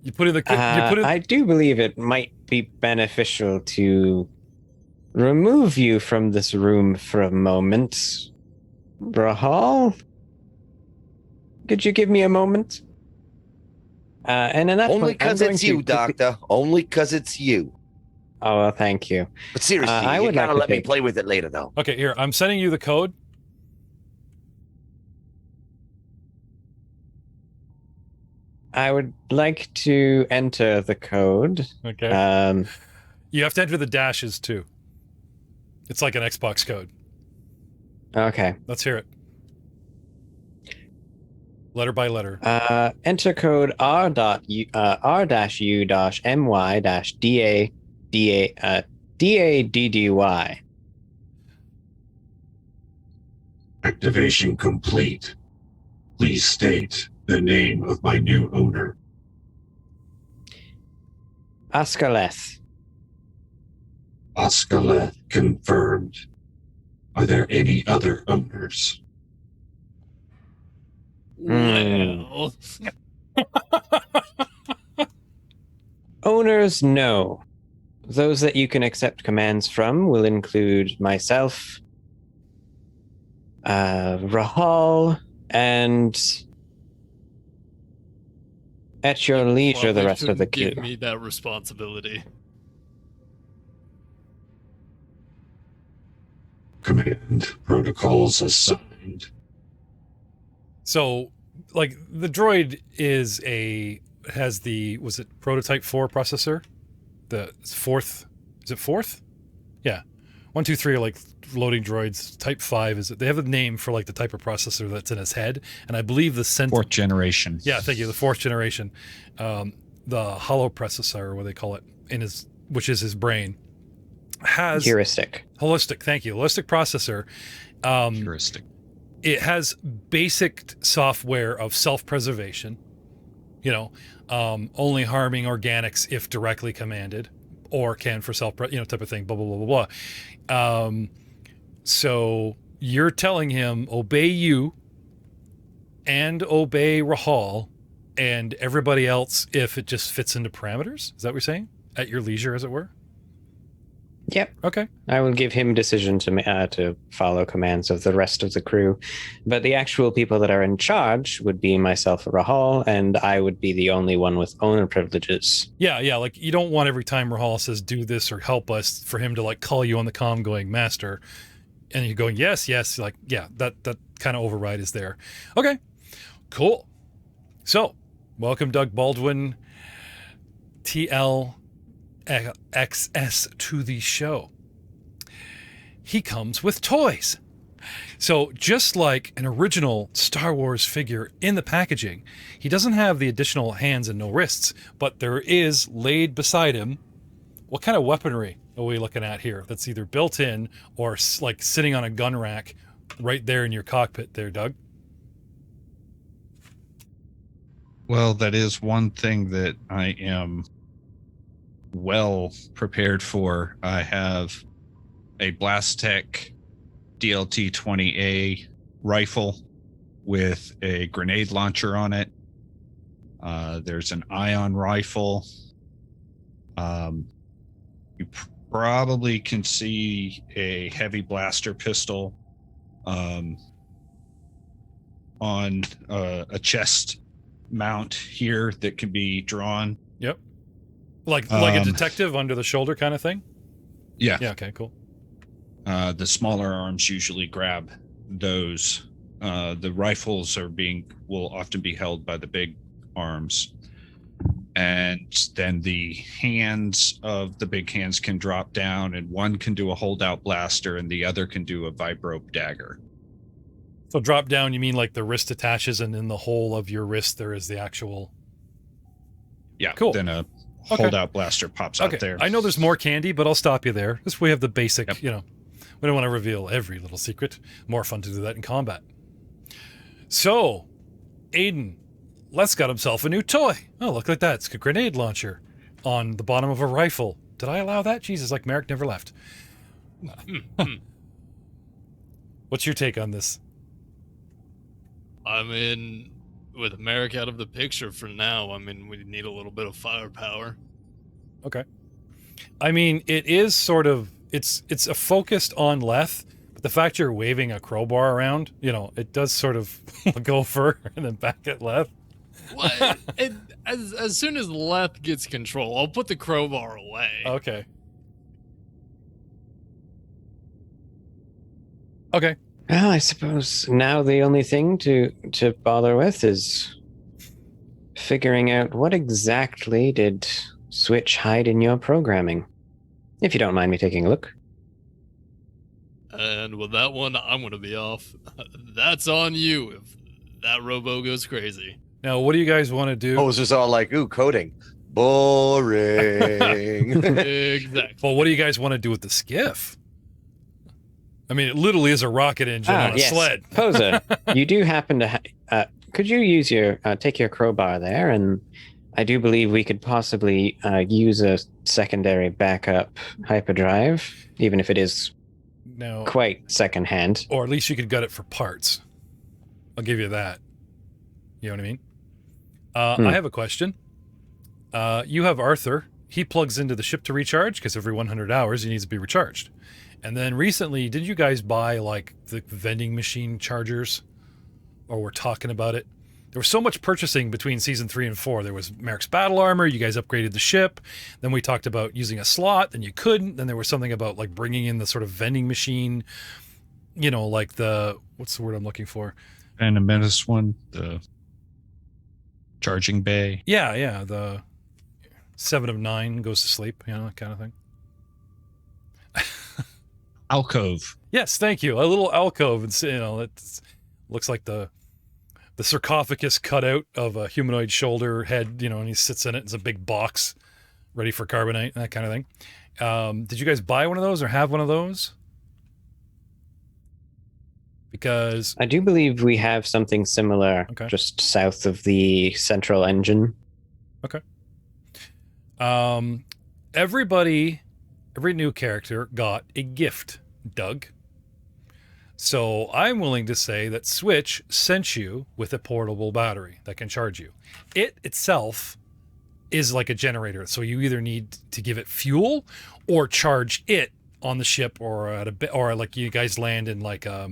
You put in the... I do believe it might be beneficial to remove you from this room for a moment. Rahal? Could you give me a moment? And in that only point, because it's you, Doctor. Only because it's you. Oh, well, thank you. But seriously, I you would gotta like to let me take- play with it later, though. Okay, here, I'm sending you the code. I would like to enter the code. Okay. You have to enter the dashes, too. It's like an Xbox code. Okay. Let's hear it. Letter by letter. Enter code R.U-my-DA-DADDY. Activation complete. Please state the name of my new owner. Leth. Leth confirmed. Are there any other owners? Well, Owners, no. Those that you can accept commands from will include myself, Rahal, and at your leisure, the probably rest of the shouldn't queue. give me that responsibility. Command protocols assigned. So, like, the droid has the, was it prototype 4 processor? The 4th, is it 4th? Yeah. 1, 2, 3 are like loading droids. Type 5 is, they have a name for like the type of processor that's in his head. And I believe the 4th generation. Yeah, thank you. The 4th generation. The hollow processor, or what they call it, which is his brain, has holistic. Thank you. Holistic processor. Heuristic. It has basic software of self-preservation, only harming organics if directly commanded, or can for type of thing, blah, blah, blah, blah, blah. So you're telling him, obey you and obey Rahal and everybody else if it just fits into parameters? Is that what you're saying? At your leisure, as it were? Yep. Okay. I will give him decision to follow commands of the rest of the crew, but the actual people that are in charge would be myself, Rahal, and I would be the only one with owner privileges. Yeah. Like, you don't want every time Rahal says do this or help us for him to like call you on the comm going, master, and you're going, yes. Like, yeah, that kind of override is there. Okay. Cool. So, welcome Doug Baldwin, TL XS, to the show. He comes with toys. So just like an original Star Wars figure in the packaging, he doesn't have the additional hands and no wrists, but there is laid beside him. What kind of weaponry are we looking at here that's either built in or like sitting on a gun rack right there in your cockpit there, Doug? Well, that is one thing that I am well prepared for. I have a Blastech DLT-20A rifle with a grenade launcher on it. There's an ion rifle. You probably can see a heavy blaster pistol on a chest mount here that can be drawn. Yep. Like a detective under the shoulder kind of thing? Yeah. Yeah, okay, cool. The smaller arms usually grab those. The rifles will often be held by the big arms. And then the hands of the big hands can drop down, and one can do a holdout blaster and the other can do a vibrope dagger. So drop down, you mean like the wrist attaches and in the hole of your wrist there is the actual... Yeah, cool. Then a holdout blaster pops out there. I know there's more candy, but I'll stop you there. This we have the basic, we don't want to reveal every little secret. More fun to do that in combat. So, Aiden, Leth's got himself a new toy. Oh, look at that. It's a grenade launcher on the bottom of a rifle. Did I allow that? Jesus, like Merrick never left. What's your take on this? I mean, with Merrick out of the picture for now, I mean, we need a little bit of firepower. Okay. I mean, it is sort of, it's a focused on Leth, but the fact you're waving a crowbar around, you know, it does sort of go over and then back at Leth. What? As soon as Leth gets control, I'll put the crowbar away. Okay. Okay. Well, I suppose now the only thing to bother with is figuring out what exactly did Switch hide in your programming. If you don't mind me taking a look. And with that one, I'm going to be off. That's on you if that robo goes crazy. Now, what do you guys want to do? Oh, it's just all like, ooh, coding. Boring. Exactly. Well, what do you guys want to do with the skiff? I mean, it literally is a rocket engine on a sled. Poser, you do happen to could you use your take your crowbar there, and I do believe we could possibly use a secondary backup hyperdrive, even if it is quite secondhand. Or at least you could gut it for parts. I'll give you that. You know what I mean? I have a question. You have Arthur. He plugs into the ship to recharge because every 100 hours he needs to be recharged. And then recently, did you guys buy like the vending machine chargers? Or we're talking about it? There was so much purchasing between season 3 and 4. There was Merrick's battle armor. You guys upgraded the ship. Then we talked about using a slot. Then you couldn't. Then there was something about like bringing in the sort of vending machine. You know, like the, what's the word I'm looking for? And a menace one, the charging bay. Yeah. The 7 of 9 goes to sleep. You know, that kind of thing. Alcove. Yes, thank you. A little alcove, and you know, it looks like the sarcophagus cutout of a humanoid shoulder head. You know, and he sits in it. It's a big box, ready for carbonite, that kind of thing. Did you guys buy one of those or have one of those? Because I do believe we have something similar just south of the central engine. Okay. Every new character got a gift, Doug. So I'm willing to say that Switch sent you with a portable battery that can charge you. It itself is like a generator, so you either need to give it fuel or charge it on the ship, or or like you guys land in like a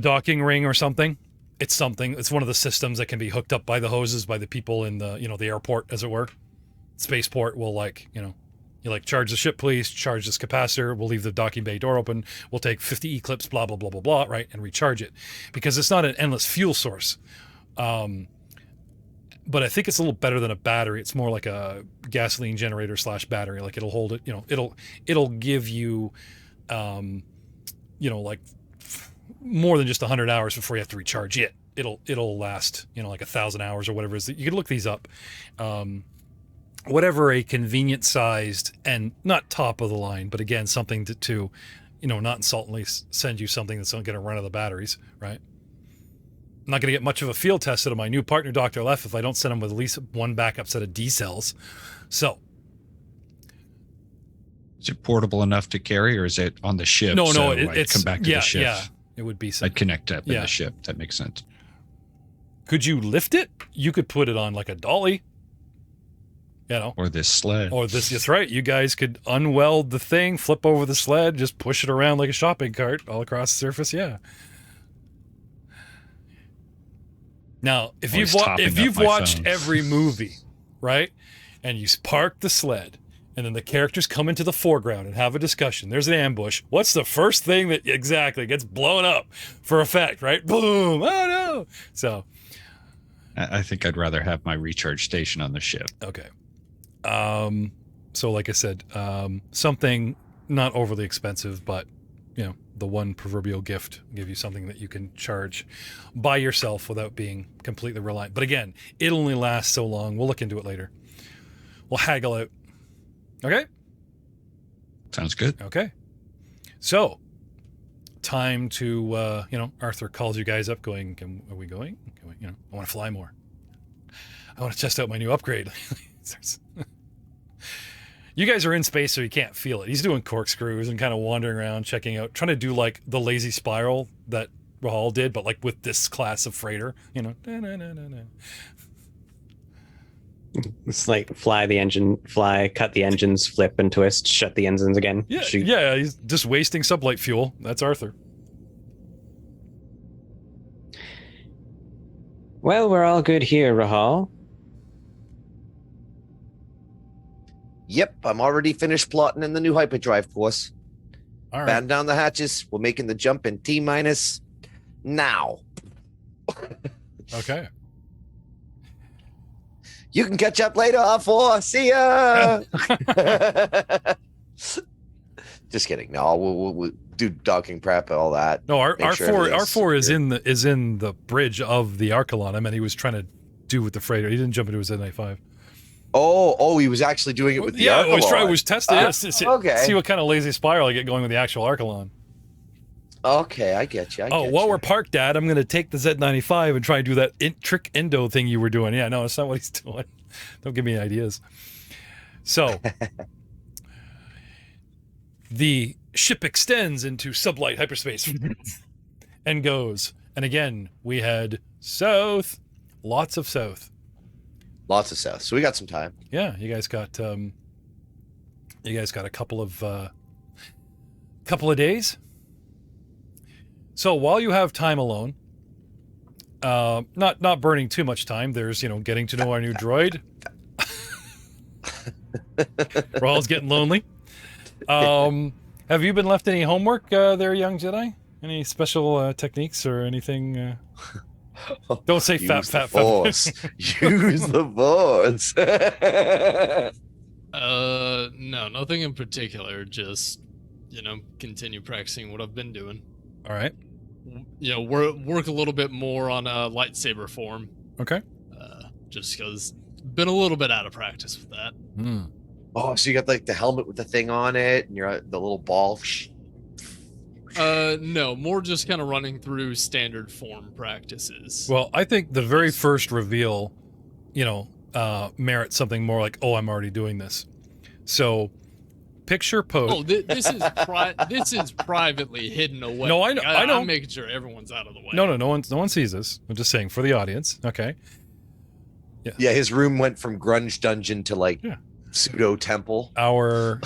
docking ring or something. It's one of the systems that can be hooked up by the hoses by the people in the, you know, the airport, as it were. Spaceport will, like, you know, you like, charge the ship, please, charge this capacitor, we'll leave the docking bay door open, we'll take 50 eclipse, blah, blah, blah, blah, blah, right, and recharge it. Because it's not an endless fuel source. But I think it's a little better than a battery. It's more like a gasoline generator / battery. Like, it'll hold it, you know, it'll give you, you know, like more than just 100 hours before you have to recharge it. It'll last, you know, like 1,000 hours or whatever it is. You can look these up. Whatever a convenient sized and not top of the line, but again, something to you know, not insultingly send you something that's not going to run out of the batteries, right? I'm not going to get much of a field test out of my new partner, Dr. Leth, if I don't send him with at least one backup set of D cells. So, is it portable enough to carry, or is it on the ship? No, it's come back to the ship. Yeah, it would be something. I'd connect up in the ship. That makes sense. Could you lift it? You could put it on like a dolly. You know, or this sled. That's right. You guys could unweld the thing, flip over the sled, just push it around like a shopping cart all across the surface. Yeah. Now, if you've watched every movie, right, and you park the sled, and then the characters come into the foreground and have a discussion, there's an ambush. What's the first thing that exactly gets blown up for effect, right? Boom! Oh no! So, I think I'd rather have my recharge station on the ship. Okay. So like I said, something not overly expensive, but, you know, the one proverbial gift, give you something that you can charge by yourself without being completely reliant. But again, it only lasts so long. We'll look into it later. We'll haggle out. Okay? Sounds good. Okay. So, time to, you know, Arthur calls you guys up going, are we going? You know, I want to fly more. I want to test out my new upgrade. You guys are in space, so you can't feel it. He's doing corkscrews and kind of wandering around, checking out, trying to do like the lazy spiral that Rahal did, but like with this class of freighter, you know. It's like cut the engines, flip and twist, shut the engines again. Yeah, shoot. yeah, he's just wasting sublight fuel. That's Arthur. Well, we're all good here, Rahal. Yep, I'm already finished plotting in the new hyperdrive course. All right. Batten down the hatches. We're making the jump in T-minus now. Okay. You can catch up later, R4. See ya. Just kidding. No, we'll do docking prep and all that. No, Make sure R4 is everything's in the bridge of the Archelon. I mean, he was trying to do with the freighter. He didn't jump into his N95. Oh, he was actually doing it with the yeah, Archelon. I was testing it. Okay. See what kind of lazy spiral I get going with the actual Archelon. Okay, I get you. While we're parked, Dad, I'm going to take the Z95 and try and do that trick endo thing you were doing. Yeah, no, that's not what he's doing. Don't give me ideas. So, the ship extends into sublight hyperspace and goes. And again, we head south. Lots of south. Lots of south. So we got some time. Yeah, you guys got a couple of days. So while you have time alone, not burning too much time, there's getting to know our new droid. Raul's getting lonely. Have you been left any homework there, young Jedi? Any special techniques or anything? Don't say fat. Force. Use the force. No, nothing in particular. Just continue practicing what I've been doing. All right. Work a little bit more on lightsaber form. Okay. Just because been a little bit out of practice with that. Oh, so you got like the helmet with the thing on it, and you're the little ball. No, more just kind of running through standard form practices. Well, I think the very first reveal, merits something more like, "Oh, I'm already doing this." So, picture pose. Oh, this is privately hidden away. No, I know. I'm making sure everyone's out of the way. No one sees this. I'm just saying for the audience. Okay. Yeah, his room went from grunge dungeon to pseudo temple. Our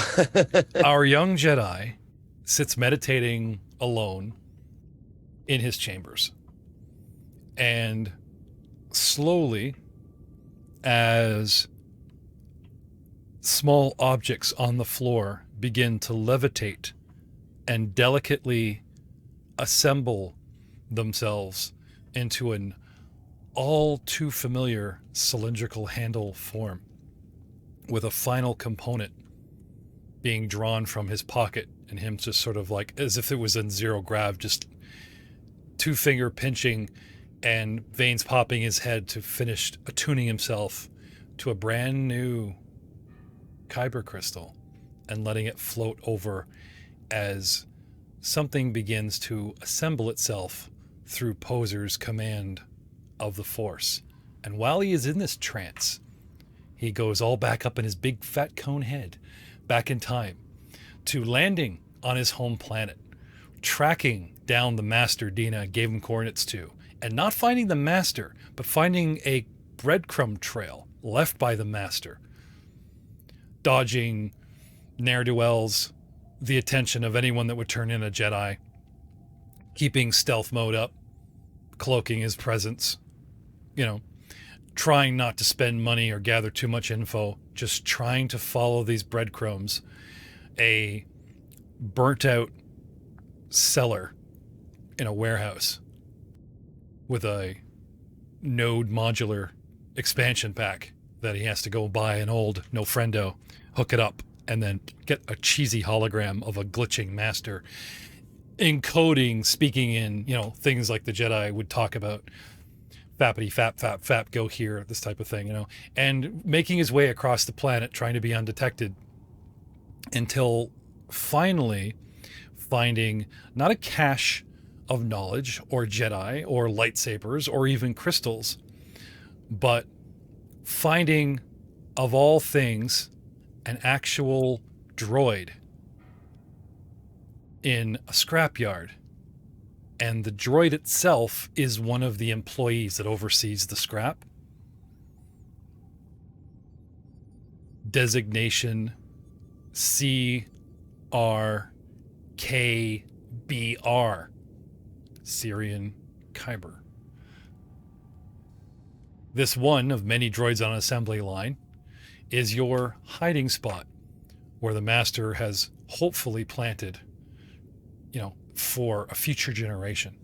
young Jedi sits meditating alone in his chambers. And slowly, as small objects on the floor begin to levitate and delicately assemble themselves into an all too familiar cylindrical handle form, with a final component being drawn from his pocket and him just sort of like as if it was in zero grav, just 2-finger pinching and veins popping his head to finish attuning himself to a brand new kyber crystal and letting it float over as something begins to assemble itself through Poser's command of the Force. And while he is in this trance, he goes all back up in his big fat cone head, back in time, to landing on his home planet, tracking down the master Dina gave him coordinates to, and not finding the master, but finding a breadcrumb trail left by the master, dodging ne'er-do-wells, the attention of anyone that would turn in a Jedi, keeping stealth mode up, cloaking his presence, trying not to spend money or gather too much info, just trying to follow these breadcrumbs. A burnt out cellar in a warehouse with a node modular expansion pack that he has to go buy an old no friendo, hook it up, and then get a cheesy hologram of a glitching master encoding, speaking in, things like the Jedi would talk about. Fappity, fap, go here, this type of thing, and making his way across the planet, trying to be undetected until finally finding not a cache of knowledge or Jedi or lightsabers or even crystals, but finding, of all things, an actual droid in a scrapyard. And the droid itself is one of the employees that oversees the scrap. Designation CRKBR. Syrian Kyber. This one of many droids on an assembly line is your hiding spot where the master has hopefully planted, for a future generation.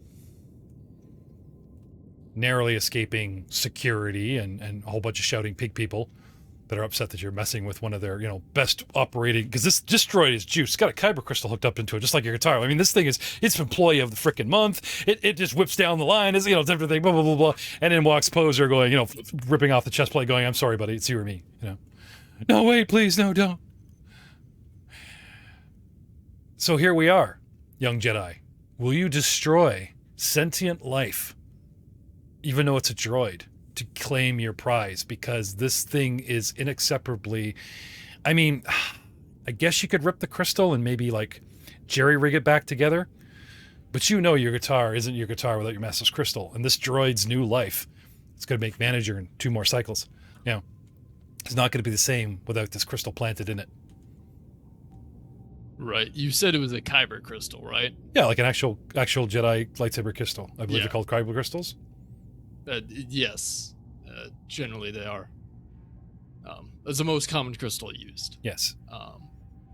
Narrowly escaping security and a whole bunch of shouting pig people that are upset that you're messing with one of their, best operating, because this droid is juice. It's got a kyber crystal hooked up into it, just like your guitar. I mean, this thing it's employee of the frickin' month. It just whips down the line, it's everything, blah, blah, blah, blah. And then walks Poser going, ripping off the chest plate going, I'm sorry, buddy, it's you or me, No, wait, please, no, don't. So here we are, young Jedi. Will you destroy sentient life, even though it's a droid, to claim your prize? Because this thing is inacceptably... I mean, I guess you could rip the crystal and maybe, jerry-rig it back together. But your guitar isn't your guitar without your master's crystal. And this droid's new life, it's going to make manager in 2 more cycles. It's not going to be the same without this crystal planted in it. Right. You said it was a kyber crystal, right? Yeah, like an actual Jedi lightsaber crystal. I believe Yeah. they're called kyber crystals. Yes. Generally they are. That's the most common crystal used. Yes.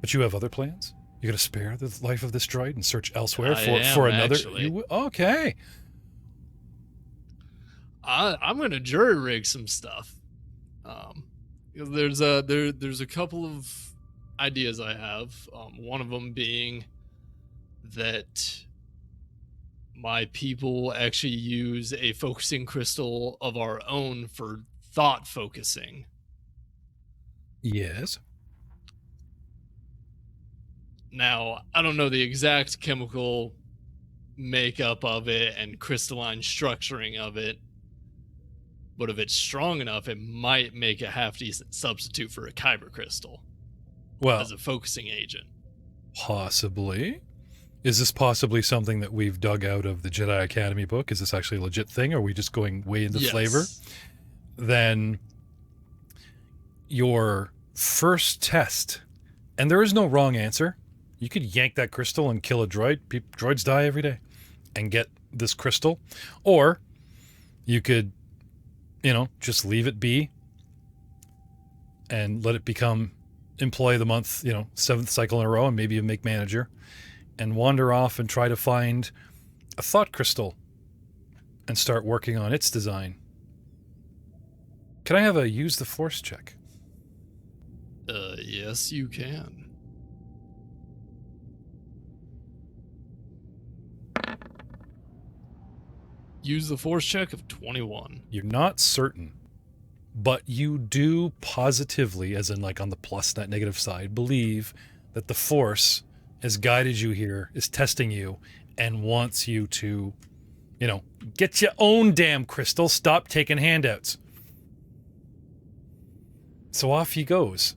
But you have other plans? You're going to spare the life of this droid and search elsewhere for another? Actually. Okay. I'm going to jury rig some stuff. There's a couple of ideas I have. One of them being that my people actually use a focusing crystal of our own for thought focusing. Yes. Now, I don't know the exact chemical makeup of it and crystalline structuring of it, but if it's strong enough, it might make a half-decent substitute for a kyber crystal as a focusing agent. Possibly. Is this possibly something that we've dug out of the Jedi Academy book? Is this actually a legit thing? Or are we just going way into flavor? Then your first test, and there is no wrong answer. You could yank that crystal and kill a droid. Droids die every day. And get this crystal. Or you could, just leave it be and let it become employee of the month, 7th cycle in a row, and maybe you make manager, and wander off and try to find a thought crystal and start working on its design. Can I have a use the force check? Yes, you can. Use the force check of 21. You're not certain, but you do positively, as in on the plus, not negative side, believe that the force has guided you here, is testing you, and wants you to, get your own damn crystal, stop taking handouts. So off he goes,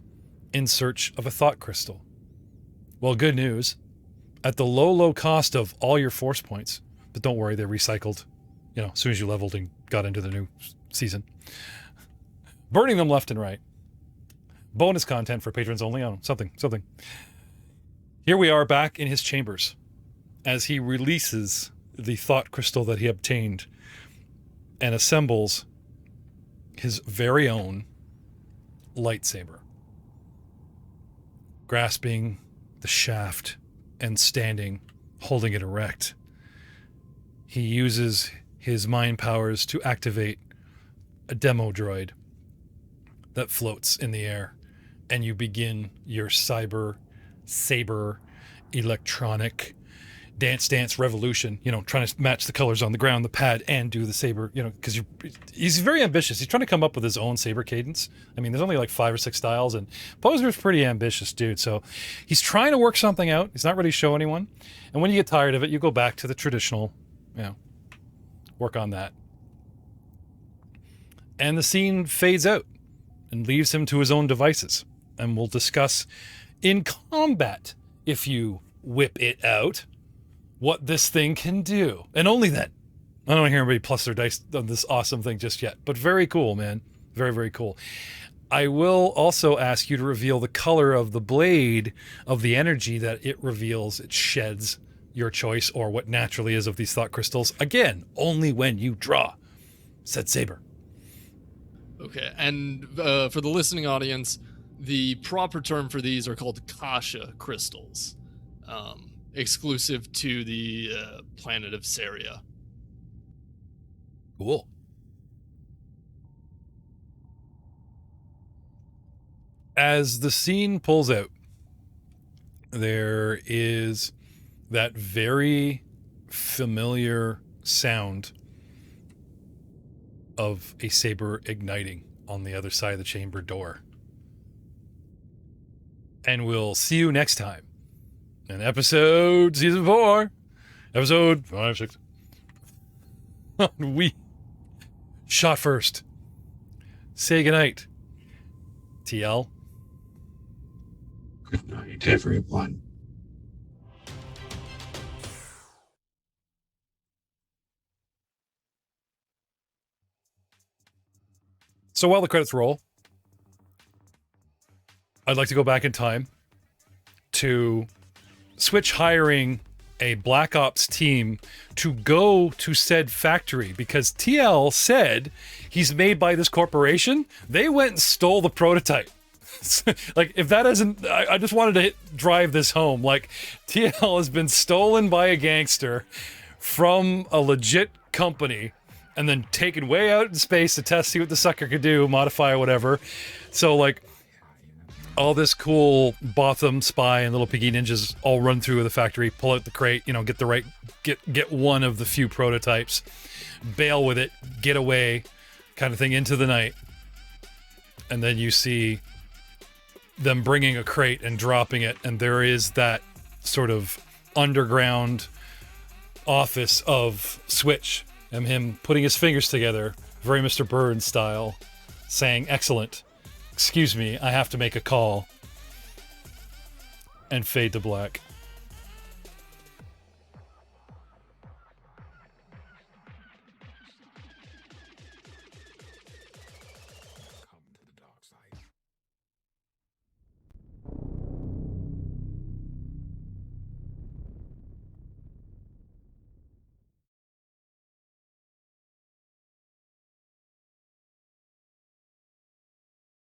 in search of a thought crystal. Well, good news. At the low cost of all your force points, but don't worry, they're recycled, as soon as you leveled and got into the new season. Burning them left and right. Bonus content for patrons only. Something. Here we are back in his chambers as he releases the thought crystal that he obtained and assembles his very own lightsaber. Grasping the shaft and standing, holding it erect. He uses his mind powers to activate a demo droid that floats in the air, and you begin your saber electronic dance revolution, trying to match the colors on the ground, the pad, and do the saber, because he's very ambitious. He's trying to come up with his own saber cadence. I mean, there's only 5 or 6 styles, and Poser's pretty ambitious dude, so he's trying to work something out. He's not ready to show anyone, and when you get tired of it, you go back to the traditional, work on that. And the scene fades out and leaves him to his own devices. and we'll discuss in combat, if you whip it out, what this thing can do. And only then. I don't want to hear anybody plus their dice on this awesome thing just yet, but very cool, man. Very, very cool. I will also ask you to reveal the color of the blade of the energy that it reveals, it sheds, your choice, or what naturally is of these thought crystals. Again, only when you draw, said Saber. Okay, and for the listening audience, the proper term for these are called Kasha crystals, exclusive to the planet of Saria. Cool. As the scene pulls out, there is that very familiar sound of a saber igniting on the other side of the chamber door. And we'll see you next time in episode season 4, episode 5, 6. We shot first. Say goodnight, TL. Good night, everyone. So while the credits roll, I'd like to go back in time to switch hiring a Black Ops team to go to said factory, because TL said he's made by this corporation. They went and stole the prototype. Like, if that isn't, I just wanted to drive this home. Like, TL has been stolen by a gangster from a legit company and then taken way out in space to test, see what the sucker could do, modify or whatever. So, like, all this cool Botham spy and little piggy ninjas all run through the factory, pull out the crate, you know, get one of the few prototypes, bail with it, get away, kind of thing, into the night. And then you see them bringing a crate and dropping it, and there is that sort of underground office of Switch, and him putting his fingers together, very Mr. Burns style, saying, "Excellent. Excuse me, I have to make a call." And fade to black.